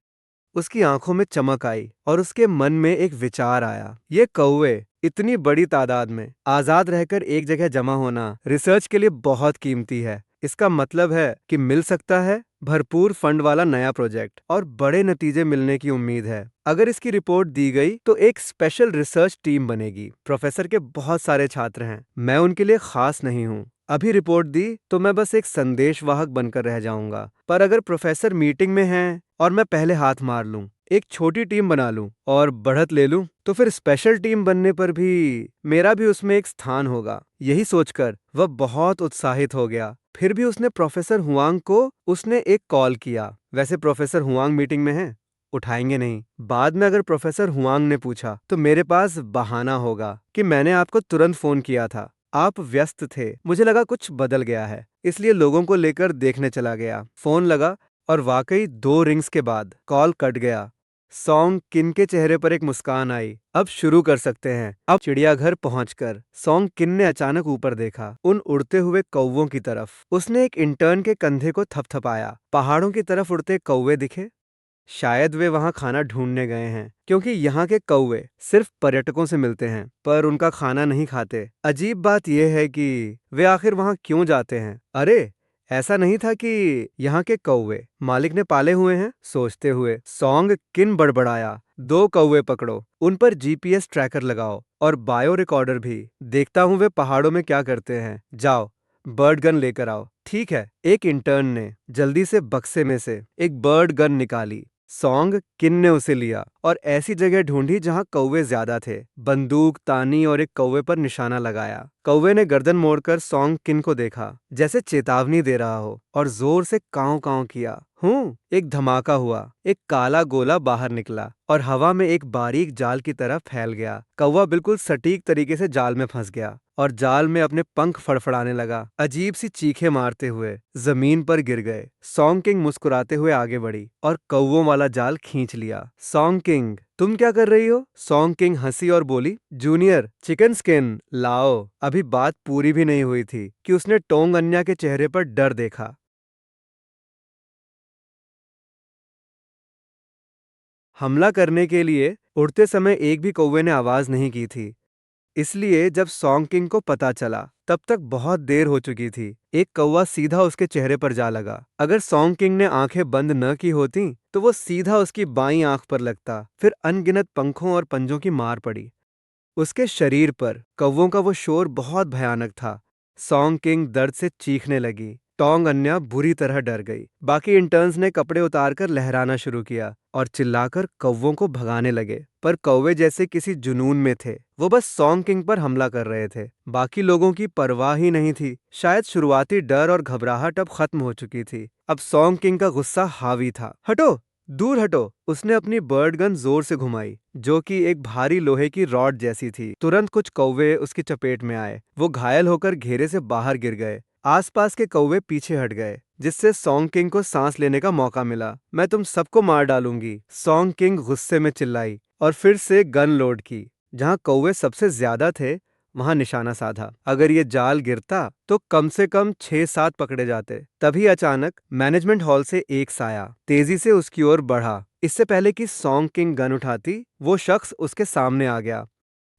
उसकी आंखों में चमक आई और उसके मन में एक विचार आया। ये कौवे इतनी बड़ी तादाद में आजाद रहकर एक जगह जमा होना रिसर्च के लिए बहुत कीमती है। इसका मतलब है कि मिल सकता है भरपूर फंड वाला नया प्रोजेक्ट और बड़े नतीजे मिलने की उम्मीद है। अगर इसकी रिपोर्ट दी गई तो एक स्पेशल रिसर्च टीम बनेगी। प्रोफेसर के बहुत सारे छात्र हैं, मैं उनके लिए खास नहीं हूँ। अभी रिपोर्ट दी तो मैं बस एक संदेशवाहक बनकर रह जाऊंगा, पर अगर प्रोफेसर मीटिंग में हैं और मैं पहले हाथ मार लूं, एक छोटी टीम बना लूं और बढ़त ले लूं, तो फिर स्पेशल टीम बनने पर भी मेरा भी उसमें एक स्थान होगा। यही सोचकर वह बहुत उत्साहित हो गया। फिर भी उसने प्रोफेसर हुआंग को उसने एक कॉल किया। वैसे प्रोफेसर हुआंग मीटिंग में हैं, उठाएंगे नहीं। बाद में अगर प्रोफेसर हुआंग ने पूछा तो मेरे पास बहाना होगा कि मैंने आपको तुरंत फोन किया था, आप व्यस्त थे, मुझे लगा कुछ बदल गया है, इसलिए लोगों को लेकर देखने चला गया। फोन लगा और वाकई 2 रिंग्स के बाद कॉल कट गया। सॉन्ग किन के चेहरे पर एक मुस्कान आई। अब शुरू कर सकते हैं। अब चिड़ियाघर पहुंचकर सॉन्ग किन ने अचानक ऊपर देखा, उन उड़ते हुए कौवों की तरफ। उसने एक इंटर्न के कंधे को थपथपाया। पहाड़ों की तरफ उड़ते कौवे दिखे। शायद वे वहां खाना ढूंढने गए हैं, क्योंकि यहाँ के कौवे सिर्फ पर्यटकों से मिलते हैं पर उनका खाना नहीं खाते। अजीब बात यह है कि वे आखिर वहां क्यों जाते हैं। अरे, ऐसा नहीं था कि यहाँ के कौवे मालिक ने पाले हुए हैं। सोचते हुए सॉन्ग किन बड़बड़ाया, 2 कौवे पकड़ो, उन पर जीपीएस ट्रैकर लगाओ और बायो रिकॉर्डर भी। देखता हूँ वे पहाड़ों में क्या करते हैं। जाओ, बर्ड गन लेकर आओ। ठीक है। एक इंटर्न ने जल्दी से बक्से में से एक बर्ड गन निकाली। सॉन्ग किन ने उसे लिया और ऐसी जगह ढूंढी जहां कौवे ज्यादा थे। बंदूक तानी और एक कौवे पर निशाना लगाया। कौवे ने गर्दन मोड़कर सॉन्ग किन को देखा, जैसे चेतावनी दे रहा हो, और जोर से कांव कांव किया। एक धमाका हुआ। एक काला गोला बाहर निकला और हवा में एक बारीक जाल की तरह फैल गया। कौवा बिल्कुल सटीक तरीके से जाल में फंस गया और जाल में अपने पंख फड़फड़ाने लगा। अजीब सी चीखें मारते हुए जमीन पर गिर गए। सॉन्ग किंग मुस्कुराते हुए आगे बढ़ी और कौवों वाला जाल खींच लिया। सॉन्ग किंग, तुम क्या कर रही हो? सॉन्ग किंग हंसी और बोली, जूनियर, चिकन स्किन लाओ। अभी बात पूरी भी नहीं हुई थी कि उसने टोंग अन्या के चेहरे पर डर देखा। हमला करने के लिए उड़ते समय एक भी कौवे ने आवाज नहीं की थी। इसलिए जब सॉन्ग किंग को पता चला तब तक बहुत देर हो चुकी थी। एक कौवा सीधा उसके चेहरे पर जा लगा। अगर सॉन्ग किंग ने आंखें बंद न की होती तो वो सीधा उसकी बाईं आंख पर लगता। फिर अनगिनत पंखों और पंजों की मार पड़ी। उसके शरीर पर कौवों का वो शोर बहुत भयानक था। सॉन्ग किंग दर्द से चीखने लगी। टोंग अन्या बुरी तरह डर गई। बाकी इंटर्न्स ने कपड़े उतारकर लहराना शुरू किया और चिल्लाकर कौवों को भगाने लगे। पर कौवे जैसे किसी जुनून में थे। वो बस सॉन्ग किंग पर हमला कर रहे थे। बाकी लोगों की परवाह ही नहीं थी। शायद शुरुआती डर और घबराहट अब खत्म हो चुकी थी। अब सॉन्ग किंग का गुस्सा हावी था। हटो, दूर हटो। उसने अपनी बर्ड गन जोर से घुमाई, जो कि एक भारी लोहे की रॉड जैसी थी। तुरंत कुछ कौवे उसकी चपेट में आए। वो घायल होकर घेरे से बाहर गिर गए। आसपास के कौवे पीछे हट गए, जिससे सॉन्ग किंग को सांस लेने का मौका मिला। मैं तुम सबको मार डालूंगी, सॉन्ग किंग गुस्से में चिल्लाई और फिर से गन लोड की। जहां कौवे सबसे ज्यादा थे वहां निशाना साधा। अगर ये जाल गिरता तो कम से कम 6-7 पकड़े जाते। तभी अचानक मैनेजमेंट हॉल से एक साया तेजी से उसकी ओर बढ़ा। इससे पहले कि सॉन्ग किंग गन उठाती, वो शख्स उसके सामने आ गया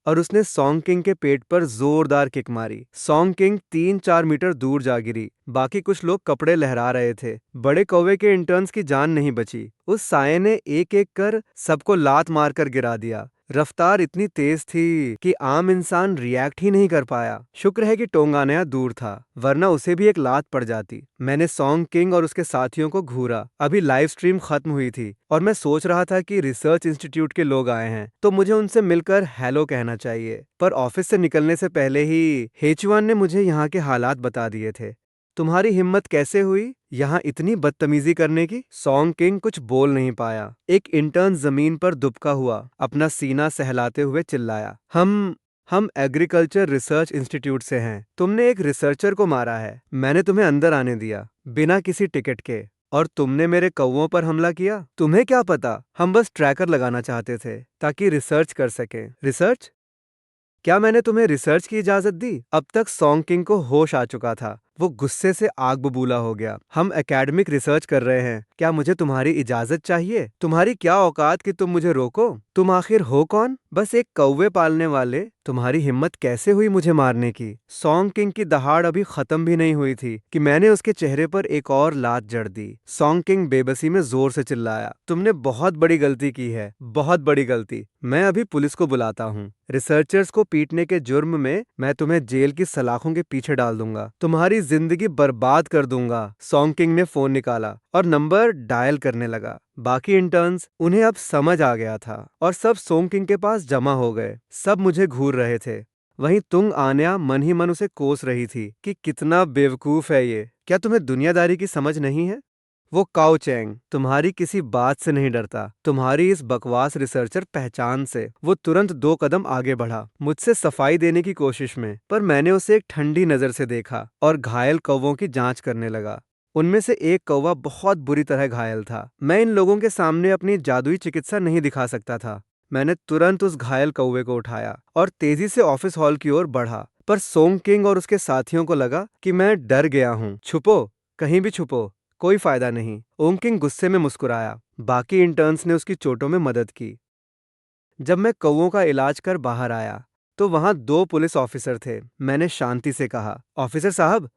और उसने सॉन्ग किंग के पेट पर जोरदार किक मारी। सॉन्ग किंग 3-4 मीटर दूर जा गिरी। बाकी कुछ लोग कपड़े लहरा रहे थे। बड़े कौवे के इंटर्न्स की जान नहीं बची। उस साये ने एक एक कर सबको लात मारकर गिरा दिया। रफ्तार इतनी तेज थी कि आम इंसान रिएक्ट ही नहीं कर पाया। शुक्र है कि टोंगानया दूर था, वरना उसे भी एक लात पड़ जाती। मैंने सॉन्ग किंग और उसके साथियों को घूरा। अभी लाइव स्ट्रीम खत्म हुई थी और मैं सोच रहा था कि रिसर्च इंस्टीट्यूट के लोग आए हैं तो मुझे उनसे मिलकर हेलो कहना चाहिए। पर ऑफिस से निकलने से पहले ही हेचुआन ने मुझे यहाँ के हालात बता दिए थे। तुम्हारी हिम्मत कैसे हुई यहाँ इतनी बदतमीजी करने की? सॉन्ग किंग कुछ बोल नहीं पाया। एक इंटर्न जमीन पर दुबका हुआ अपना सीना सहलाते हुए चिल्लाया, हम एग्रीकल्चर रिसर्च इंस्टीट्यूट से हैं। तुमने एक रिसर्चर को मारा है। मैंने तुम्हें अंदर आने दिया बिना किसी टिकट के, और तुमने मेरे कौवों पर हमला किया। तुम्हें क्या पता, हम बस ट्रैकर लगाना चाहते थे ताकि रिसर्च कर सकें। रिसर्च? क्या मैंने तुम्हें रिसर्च की इजाजत दी? अब तक सॉन्ग किंग को होश आ चुका था। वो गुस्से से आग बबूला हो गया। हम एकेडमिक रिसर्च कर रहे हैं। क्या मुझे तुम्हारी इजाजत चाहिए? तुम्हारी क्या औकात कि तुम मुझे रोको? तुम आखिर हो कौन? बस एक कौवे पालने वाले। तुम्हारी हिम्मत कैसे हुई मुझे मारने की? सॉन्ग किंग की दहाड़ अभी खत्म भी नहीं हुई थी कि मैंने उसके चेहरे पर एक और लात जड़ दी। सॉन्ग किंग बेबसी में जोर से चिल्लाया, तुमने बहुत बड़ी गलती की है, बहुत बड़ी गलती। मैं अभी पुलिस को बुलाता हूँ। रिसर्चर्स को पीटने के जुर्म में मैं तुम्हें जेल की सलाखों के पीछे डाल दूंगा। तुम्हारी जिंदगी बर्बाद कर दूंगा। सॉन्ग किंग ने फोन निकाला और नंबर डायल करने लगा। बाकी इंटर्न्स, उन्हें अब समझ आ गया था और सब सॉन्ग किंग के पास जमा हो गए। सब मुझे घूर रहे थे। वहीं तुंग आन्या मन ही मन उसे कोस रही थी कि कितना बेवकूफ है ये। क्या तुम्हें दुनियादारी की समझ नहीं है? वो काओ चैंग तुम्हारी किसी बात से नहीं डरता, तुम्हारी इस बकवास रिसर्चर पहचान से। वो तुरंत 2 कदम आगे बढ़ा मुझसे सफाई देने की कोशिश में, पर मैंने उसे एक ठंडी नजर से देखा और घायल कौवों की जांच करने लगा। उनमें से एक कौवा बहुत बुरी तरह घायल था। मैं इन लोगों के सामने अपनी जादुई चिकित्सा नहीं दिखा सकता था। मैंने तुरंत उस घायल कौवे को उठाया और तेजी से ऑफिस हॉल की ओर बढ़ा, पर सोंग किंग और उसके साथियों को लगा कि मैं डर गया हूँ। छुपो, कहीं भी छुपो, कोई फायदा नहीं। ओंग किंग गुस्से में मुस्कुराया। बाकी इंटर्न्स ने उसकी चोटों में मदद की। जब मैं कौवों का इलाज कर बाहर आया तो वहां 2 पुलिस ऑफिसर थे। मैंने शांति से कहा, ऑफिसर साहब,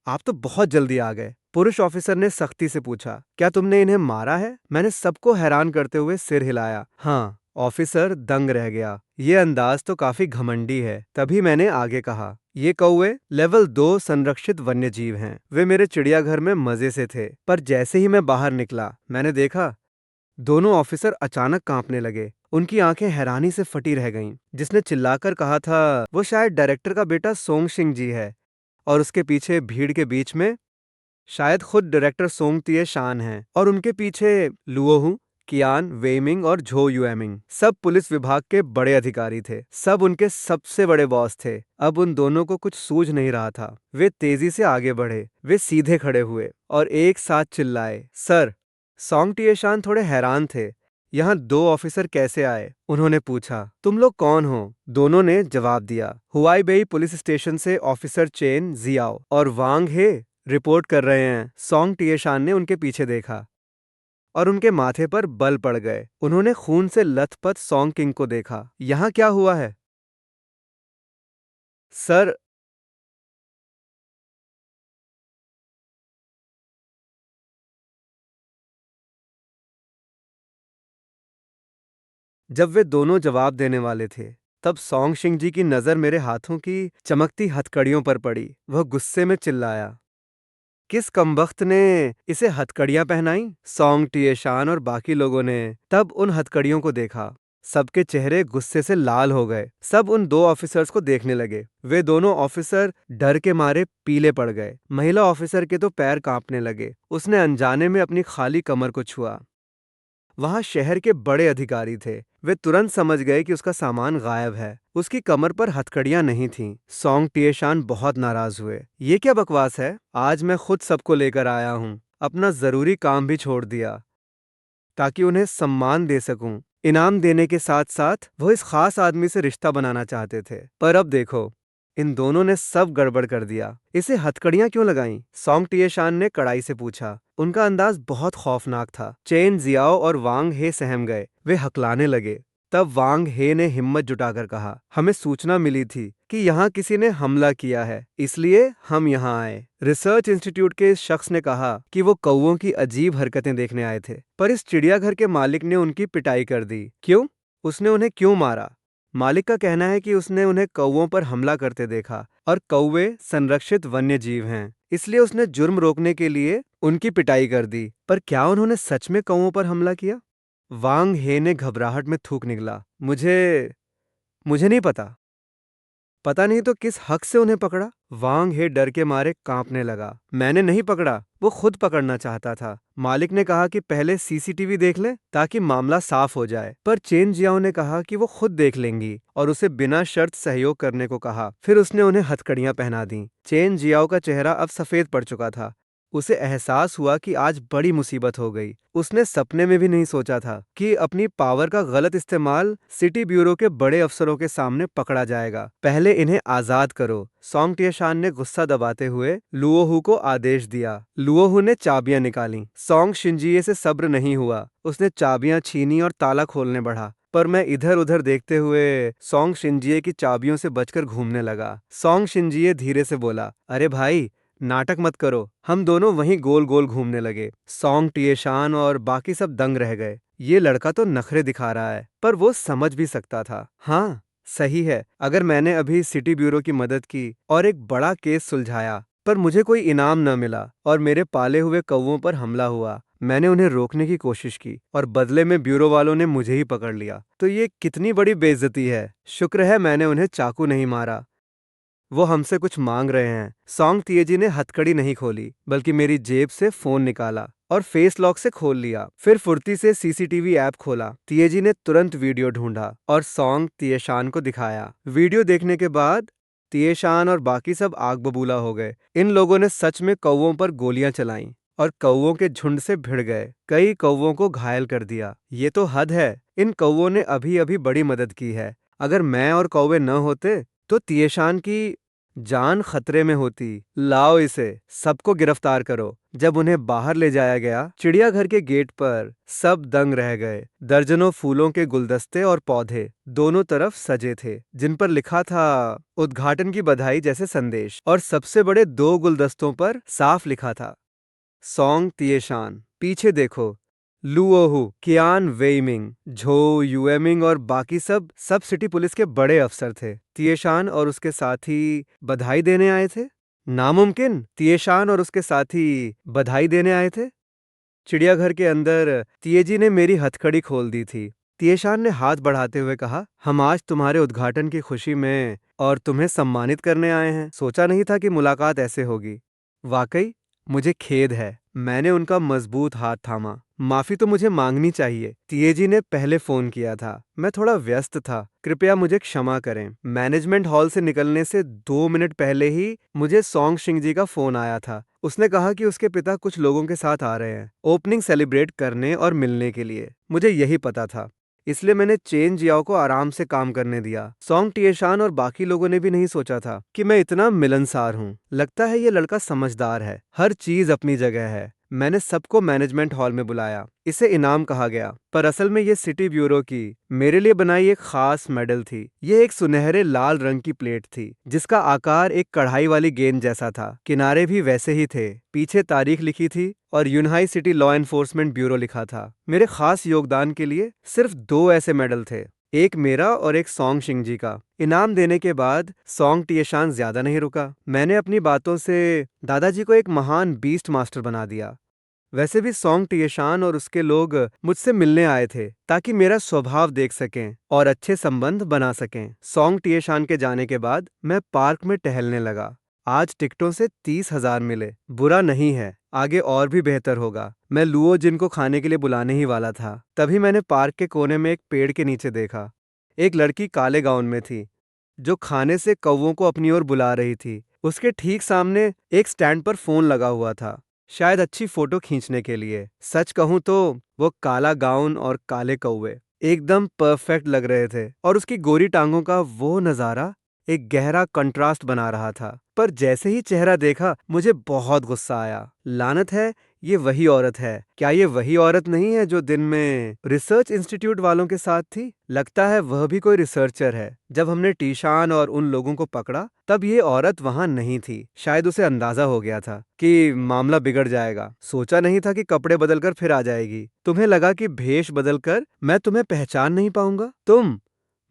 आप तो बहुत जल्दी आ गए। पुरुष ऑफिसर ने सख्ती से पूछा, क्या तुमने इन्हें मारा है? मैंने सबको हैरान करते हुए सिर हिलाया। हाँ। ऑफिसर दंग रह गया। ये अंदाज तो काफी घमंडी है। तभी मैंने आगे कहा, ये कौवे लेवल 2 संरक्षित वन्य जीव हैं। वे मेरे चिड़ियाघर में मजे से थे, पर जैसे ही मैं बाहर निकला मैंने देखा दोनों ऑफिसर अचानक कांपने लगे। उनकी आंखें हैरानी से फटी रह गईं। जिसने चिल्लाकर कहा था वो शायद डायरेक्टर का बेटा सोंग शिंग जी है, और उसके पीछे भीड़ के बीच में शायद खुद डायरेक्टर सोंग तिये शान हैं, और उनके पीछे लुओहू, कियान वेइमिंग और झो युएमिंग, सब पुलिस विभाग के बड़े अधिकारी थे। सब उनके सबसे बड़े बॉस थे। अब उन दोनों को कुछ सूझ नहीं रहा था। वे तेजी से आगे बढ़े। वे सीधे खड़े हुए और एक साथ चिल्लाए, सर। सोंग तिये शान थोड़े हैरान थे। यहाँ 2 ऑफिसर कैसे आए? उन्होंने पूछा। तुम लोग कौन हो? दोनों ने जवाब दिया, हुआईबेई पुलिस स्टेशन से ऑफिसर चेन जियाओ और वांग हे रिपोर्ट कर रहे हैं। सोंग तिये ने उनके पीछे देखा और उनके माथे पर बल पड़ गए। उन्होंने खून से लथपथ सोंग किंग को देखा। यहाँ क्या हुआ है? सर, जब वे दोनों जवाब देने वाले थे, तब सोंग शिंग जी की नजर मेरे हाथों की चमकती हथकड़ियों पर पड़ी। वह गुस्से में चिल्लाया, किस कमबख्त ने इसे हथकड़ियां पहनाई? सोंग टिएशान और बाकी लोगों ने तब उन हथकड़ियों को देखा। सबके चेहरे गुस्से से लाल हो गए। सब उन 2 ऑफिसर्स को देखने लगे। वे दोनों ऑफिसर डर के मारे पीले पड़ गए। महिला ऑफिसर के तो पैर कांपने लगे। उसने अनजाने में अपनी खाली कमर को छुआ। वहां शहर के बड़े अधिकारी थे। वे तुरंत समझ गए कि उसका सामान गायब है। उसकी कमर पर हथकड़ियां नहीं थीं। सोंग टिएशान बहुत नाराज हुए। ये क्या बकवास है? आज मैं खुद सबको लेकर आया हूँ। अपना जरूरी काम भी छोड़ दिया ताकि उन्हें सम्मान दे सकूं। इनाम देने के साथ साथ वो इस खास आदमी से रिश्ता बनाना चाहते थे। पर अब देखो, इन दोनों ने सब गड़बड़ कर दिया। इसे हथकड़ियां क्यों लगाईं? सोंग टिएशान ने कड़ाई से पूछा। उनका अंदाज बहुत खौफनाक था। चेन जियाओ और वांग हे सहम गए। वे हकलाने लगे। तब वांग हे ने हिम्मत जुटाकर कहा, हमें सूचना मिली थी कि यहाँ किसी ने हमला किया है, इसलिए हम यहाँ आए। रिसर्च इंस्टीट्यूट के इस शख्स ने कहा कि वो कौवों की अजीब हरकतें देखने आए थे, पर इस चिड़ियाघर के मालिक ने उनकी पिटाई कर दी। क्यों? उसने उन्हें क्यों मारा? मालिक का कहना है कि उसने उन्हें कौवों पर हमला करते देखा, और कौवे संरक्षित वन्य जीव हैं, इसलिए उसने जुर्म रोकने के लिए उनकी पिटाई कर दी। पर क्या उन्होंने सच में कौवों पर हमला किया? वांग हे ने घबराहट में थूक निकला। मुझे नहीं पता। पता नहीं तो किस हक से उन्हें पकड़ा? वांग हे डर के मारे कांपने लगा। मैंने नहीं पकड़ा, वो खुद पकड़ना चाहता था। मालिक ने कहा कि पहले सीसीटीवी देख ले ताकि मामला साफ हो जाए। पर चेन जियाओ ने कहा कि वो खुद देख लेंगी और उसे बिना शर्त सहयोग करने को कहा। फिर उसने उन्हें हथकड़ियां पहना दी। चेन जियाओ का चेहरा अब सफेद पड़ चुका था। उसे एहसास हुआ कि आज बड़ी मुसीबत हो गई। उसने सपने में भी नहीं सोचा था कि अपनी पावर का गलत इस्तेमाल सिटी ब्यूरो के बड़े अफसरों के सामने पकड़ा जाएगा। पहले इन्हें आजाद करो, सोंग टिएशान ने गुस्सा दबाते हुए लुओहू को आदेश दिया। लुओहू ने चाबियां निकाली। सोंग शिंजिये से सब्र नहीं हुआ। उसने चाबियां छीनी और ताला खोलने बढ़ा। पर मैं इधर उधर देखते हुए सोंग शिंजिये की चाबियों से बचकर घूमने लगा। सोंग शिंजिये धीरे से बोला, अरे भाई, नाटक मत करो। हम दोनों वहीं गोल गोल घूमने लगे। सोंग टिएशान और बाकी सब दंग रह गए। ये लड़का तो नखरे दिखा रहा है, पर वो समझ भी सकता था। हाँ, सही है। अगर मैंने अभी सिटी ब्यूरो की मदद की और एक बड़ा केस सुलझाया, पर मुझे कोई इनाम न मिला और मेरे पाले हुए कौवों पर हमला हुआ, मैंने उन्हें रोकने की कोशिश की और बदले में ब्यूरो वालों ने मुझे ही पकड़ लिया, तो ये कितनी बड़ी बेइज्जती है। शुक्र है मैंने उन्हें चाकू नहीं मारा। वो हमसे कुछ मांग रहे हैं। सोंग तिएजी ने हथकड़ी नहीं खोली, बल्कि मेरी जेब से फोन निकाला और फेस लॉक से खोल लिया। फिर फुर्ती से सीसीटीवी ऐप खोला। तिएजी ने तुरंत वीडियो ढूंढा और सोंग तिएशान को दिखाया। वीडियो देखने के बाद तिएशान और बाकी सब आग बबूला हो गए। इन लोगों ने सच में कौवों पर गोलियां चलाईं और कौवों के झुंड से भिड़ गए, कई कौवों को घायल कर दिया। ये तो हद है। इन कौवों ने अभी अभी बड़ी मदद की है। अगर मैं और कौवे न होते तो तिएशान की जान खतरे में होती। लाओ इसे, सबको गिरफ्तार करो। जब उन्हें बाहर ले जाया गया, चिड़ियाघर के गेट पर सब दंग रह गए। दर्जनों फूलों के गुलदस्ते और पौधे दोनों तरफ सजे थे, जिन पर लिखा था उद्घाटन की बधाई जैसे संदेश। और सबसे बड़े दो गुलदस्तों पर साफ लिखा था सॉन्ग तिएशान। पीछे देखो, लुओहू, कियान वेइमिंग, झो यूएमिंग और बाकी सब सिटी पुलिस के बड़े अफसर थे। तिएशान और उसके साथी बधाई देने आए थे। नामुमकिन, तिएशान और उसके साथी बधाई देने आए थे। चिड़ियाघर के अंदर तिएजी ने मेरी हथकड़ी खोल दी थी। तिएशान ने हाथ बढ़ाते हुए कहा, हम आज तुम्हारे उद्घाटन की खुशी में और तुम्हें सम्मानित करने आए हैं। सोचा नहीं था कि मुलाकात ऐसे होगी। वाकई मुझे खेद है। मैंने उनका मजबूत हाथ थामा। माफी तो मुझे मांगनी चाहिए। तिएजी ने पहले फोन किया था, मैं थोड़ा व्यस्त था, कृपया मुझे क्षमा करें। मैनेजमेंट हॉल से निकलने से 2 मिनट पहले ही मुझे सॉन्ग शिंग जी का फोन आया था। उसने कहा कि उसके पिता कुछ लोगों के साथ आ रहे हैं, ओपनिंग सेलिब्रेट करने और मिलने के लिए। मुझे यही पता था, इसलिए मैंने चेन जियाओ को आराम से काम करने दिया। सॉन्ग तिएशान और बाकी लोगों ने भी नहीं सोचा था कि मैं इतना मिलनसार हूँ। लगता है ये लड़का समझदार है, हर चीज अपनी जगह है। मैंने सबको मैनेजमेंट हॉल में बुलाया। इसे इनाम कहा गया, पर असल में ये सिटी ब्यूरो की मेरे लिए बनाई एक खास मेडल थी। ये एक सुनहरे लाल रंग की प्लेट थी, जिसका आकार एक कढ़ाई वाली गेंद जैसा था। किनारे भी वैसे ही थे। पीछे तारीख लिखी थी और Unai city law enforcement bureau लिखा था। मेरे खास योगदान के लिए सिर्फ 2 ऐसे मेडल थे, एक मेरा और एक सॉन्ग शिंग जी का। इनाम देने के बाद सॉन्ग तिएशान ज्यादा नहीं रुका। मैंने अपनी बातों से दादाजी को एक महान बीस्ट मास्टर बना दिया। वैसे भी सॉन्ग तिएशान और उसके लोग मुझसे मिलने आए थे, ताकि मेरा स्वभाव देख सकें और अच्छे संबंध बना सकें। सॉन्ग तिएशान के जाने के बाद मैं पार्क में टहलने लगा। आज टिकटों से 30,000 मिले। बुरा नहीं है, आगे और भी बेहतर होगा। मैं लुओ जिन को खाने के लिए बुलाने ही वाला था। तभी मैंने पार्क के कोने में एक पेड़ के नीचे देखा। एक लड़की काले गाउन में थी, जो खाने से कौवों को अपनी ओर बुला रही थी। उसके ठीक सामने एक स्टैंड पर फोन लगा हुआ था, शायद अच्छी फोटो खींचने के लिए। सच कहूं तो वो काला गाउन और काले कौवे एकदम परफेक्ट लग रहे थे, और उसकी गोरी टांगों का वो नजारा एक गहरा कंट्रास्ट बना रहा था। पर जैसे ही चेहरा देखा, मुझे बहुत गुस्सा आया। लानत है, ये वही औरत है। क्या ये वही औरत नहीं है जो दिन में रिसर्च इंस्टीट्यूट वालों के साथ थी? लगता है वह भी कोई रिसर्चर है। जब हमने टीशान और उन लोगों को पकड़ा, तब ये औरत वहां नहीं थी। शायद उसे अंदाजा हो गया था कि मामला बिगड़ जाएगा। सोचा नहीं था कि कपड़े बदलकर फिर आ जाएगी। तुम्हें लगा कि भेष बदलकर मैं तुम्हें पहचान नहीं पाऊंगा? तुम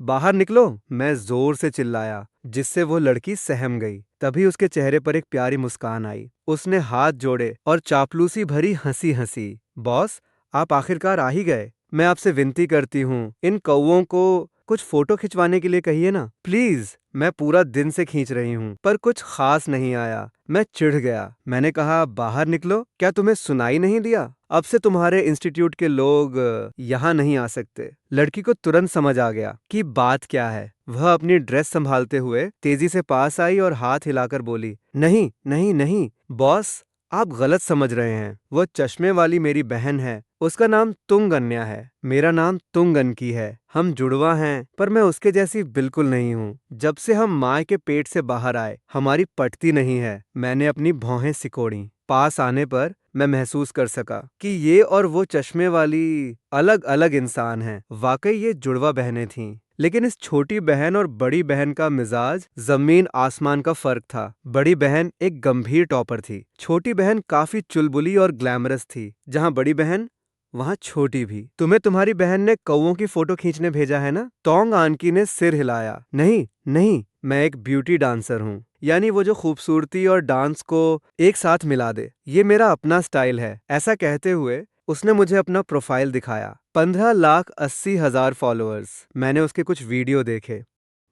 बाहर निकलो, मैं जोर से चिल्लाया, जिससे वो लड़की सहम गई। तभी उसके चेहरे पर एक प्यारी मुस्कान आई। उसने हाथ जोड़े और चापलूसी भरी हंसी हंसी। बॉस, आप आखिरकार आ ही गए। मैं आपसे विनती करती हूँ, इन कौवों को कुछ फोटो खिंचवाने के लिए कहिए ना, प्लीज। मैं पूरा दिन से खींच रही हूँ, पर कुछ खास नहीं आया। मैं चिढ़ गया। मैंने कहा, बाहर निकलो। क्या तुम्हें सुनाई नहीं दिया? अब से तुम्हारे इंस्टीट्यूट के लोग यहाँ नहीं आ सकते। लड़की को तुरंत समझ आ गया कि बात क्या है। वह अपनी ड्रेस संभालते हुए तेजी से पास आई और हाथ हिलाकर बोली, नहीं नहीं नहीं बॉस, आप गलत समझ रहे हैं। वो चश्मे वाली मेरी बहन है। उसका नाम तुंगन्या है, मेरा नाम तुंगनकी है। हम जुड़वा हैं, पर मैं उसके जैसी बिल्कुल नहीं हूँ। जब से हम माँ के पेट से बाहर आए, हमारी पटती नहीं है। मैंने अपनी भौहें सिकोड़ी। पास आने पर मैं महसूस कर सका कि ये और वो चश्मे वाली अलग अलग इंसान हैं। वाकई ये जुड़वा बहनें थीं, लेकिन इस छोटी बहन और बड़ी बहन का मिजाज जमीन आसमान का फर्क था। बड़ी बहन एक गंभीर टॉपर थी। छोटी बहन काफी चुलबुली और ग्लैमरस थी। जहाँ बड़ी बहन, वहाँ छोटी भी। तुम्हें तुम्हारी बहन ने कौवों की फोटो खींचने भेजा है ना? तोंग आनकी ने सिर हिलाया। नहीं नहीं, मैं एक ब्यूटी डांसर हूँ, यानी वो जो खूबसूरती और डांस को एक साथ मिला दे। ये मेरा अपना स्टाइल है। ऐसा कहते हुए उसने मुझे अपना प्रोफाइल दिखाया। 15,80,000 फॉलोअर्स। मैंने उसके कुछ वीडियो देखे।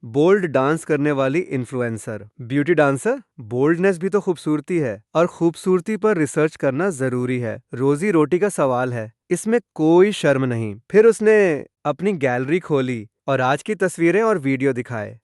बोल्ड डांस करने वाली इन्फ्लुएंसर, ब्यूटी डांसर। बोल्डनेस भी तो खूबसूरती है, और खूबसूरती पर रिसर्च करना जरूरी है। रोजी रोटी का सवाल है, इसमें कोई शर्म नहीं। फिर उसने अपनी गैलरी खोली और आज की तस्वीरें और वीडियो दिखाए।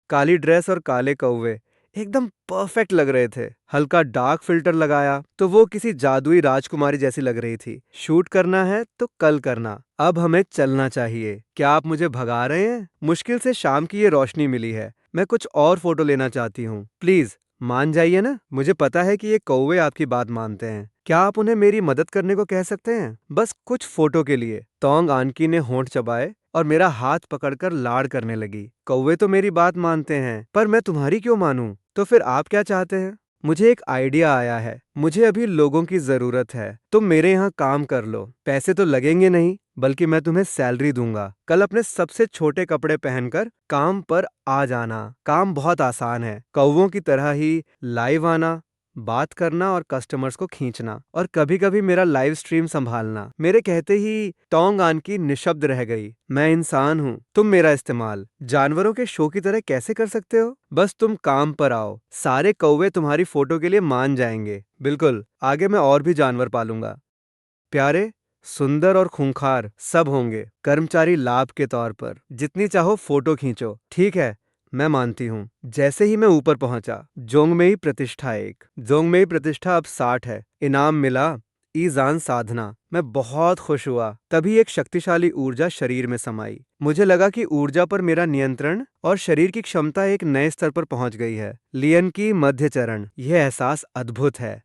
काली ड्रेस और काले कौवे एकदम परफेक्ट लग रहे थे। हल्का डार्क फिल्टर लगाया तो वो किसी जादुई राजकुमारी जैसी लग रही थी। शूट करना है तो कल करना, अब हमें चलना चाहिए। क्या आप मुझे भगा रहे हैं? मुश्किल से शाम की ये रोशनी मिली है, मैं कुछ और फोटो लेना चाहती हूँ। प्लीज मान जाइए ना। मुझे पता है कि ये कौवे आपकी बात मानते हैं। क्या आप उन्हें मेरी मदद करने को कह सकते हैं, बस कुछ फोटो के लिए? तोंग आनकी ने होंठ चबाए और मेरा हाथ पकड़कर लाड़ करने लगी। कौवे तो मेरी बात मानते हैं, पर मैं तुम्हारी क्यों मानूं? तो फिर आप क्या चाहते हैं? मुझे एक आइडिया आया है। मुझे अभी लोगों की जरूरत है, तुम मेरे यहाँ काम कर लो। पैसे तो लगेंगे नहीं, बल्कि मैं तुम्हें सैलरी दूंगा। कल अपने सबसे छोटे कपड़े पहनकर काम पर आ जाना। काम बहुत आसान है, कौवों की तरह ही लाइव आना, बात करना और कस्टमर्स को खींचना, और कभी कभी मेरा लाइव स्ट्रीम संभालना। मेरे कहते ही टोंग आनकी निशब्द रह गई। मैं इंसान हूँ, तुम मेरा इस्तेमाल जानवरों के शो की तरह कैसे कर सकते हो? बस तुम काम पर आओ, सारे कौवे तुम्हारी फोटो के लिए मान जाएंगे। बिल्कुल, आगे मैं और भी जानवर पालूंगा। प्यारे, सुंदर और खूंखार सब होंगे, कर्मचारी लाभ के तौर पर। जितनी चाहो फोटो खींचो। ठीक है, मैं मानती हूँ। जैसे ही मैं ऊपर पहुंचा, जोंगमेई प्रतिष्ठा जोंगमेई प्रतिष्ठा अब 60 है। इनाम मिला, ईजान साधना। मैं बहुत खुश हुआ। तभी एक शक्तिशाली ऊर्जा शरीर में समाई। मुझे लगा कि ऊर्जा पर मेरा नियंत्रण और शरीर की क्षमता एक नए स्तर पर पहुंच गई है। लियन की मध्य चरण। यह एहसास अद्भुत है।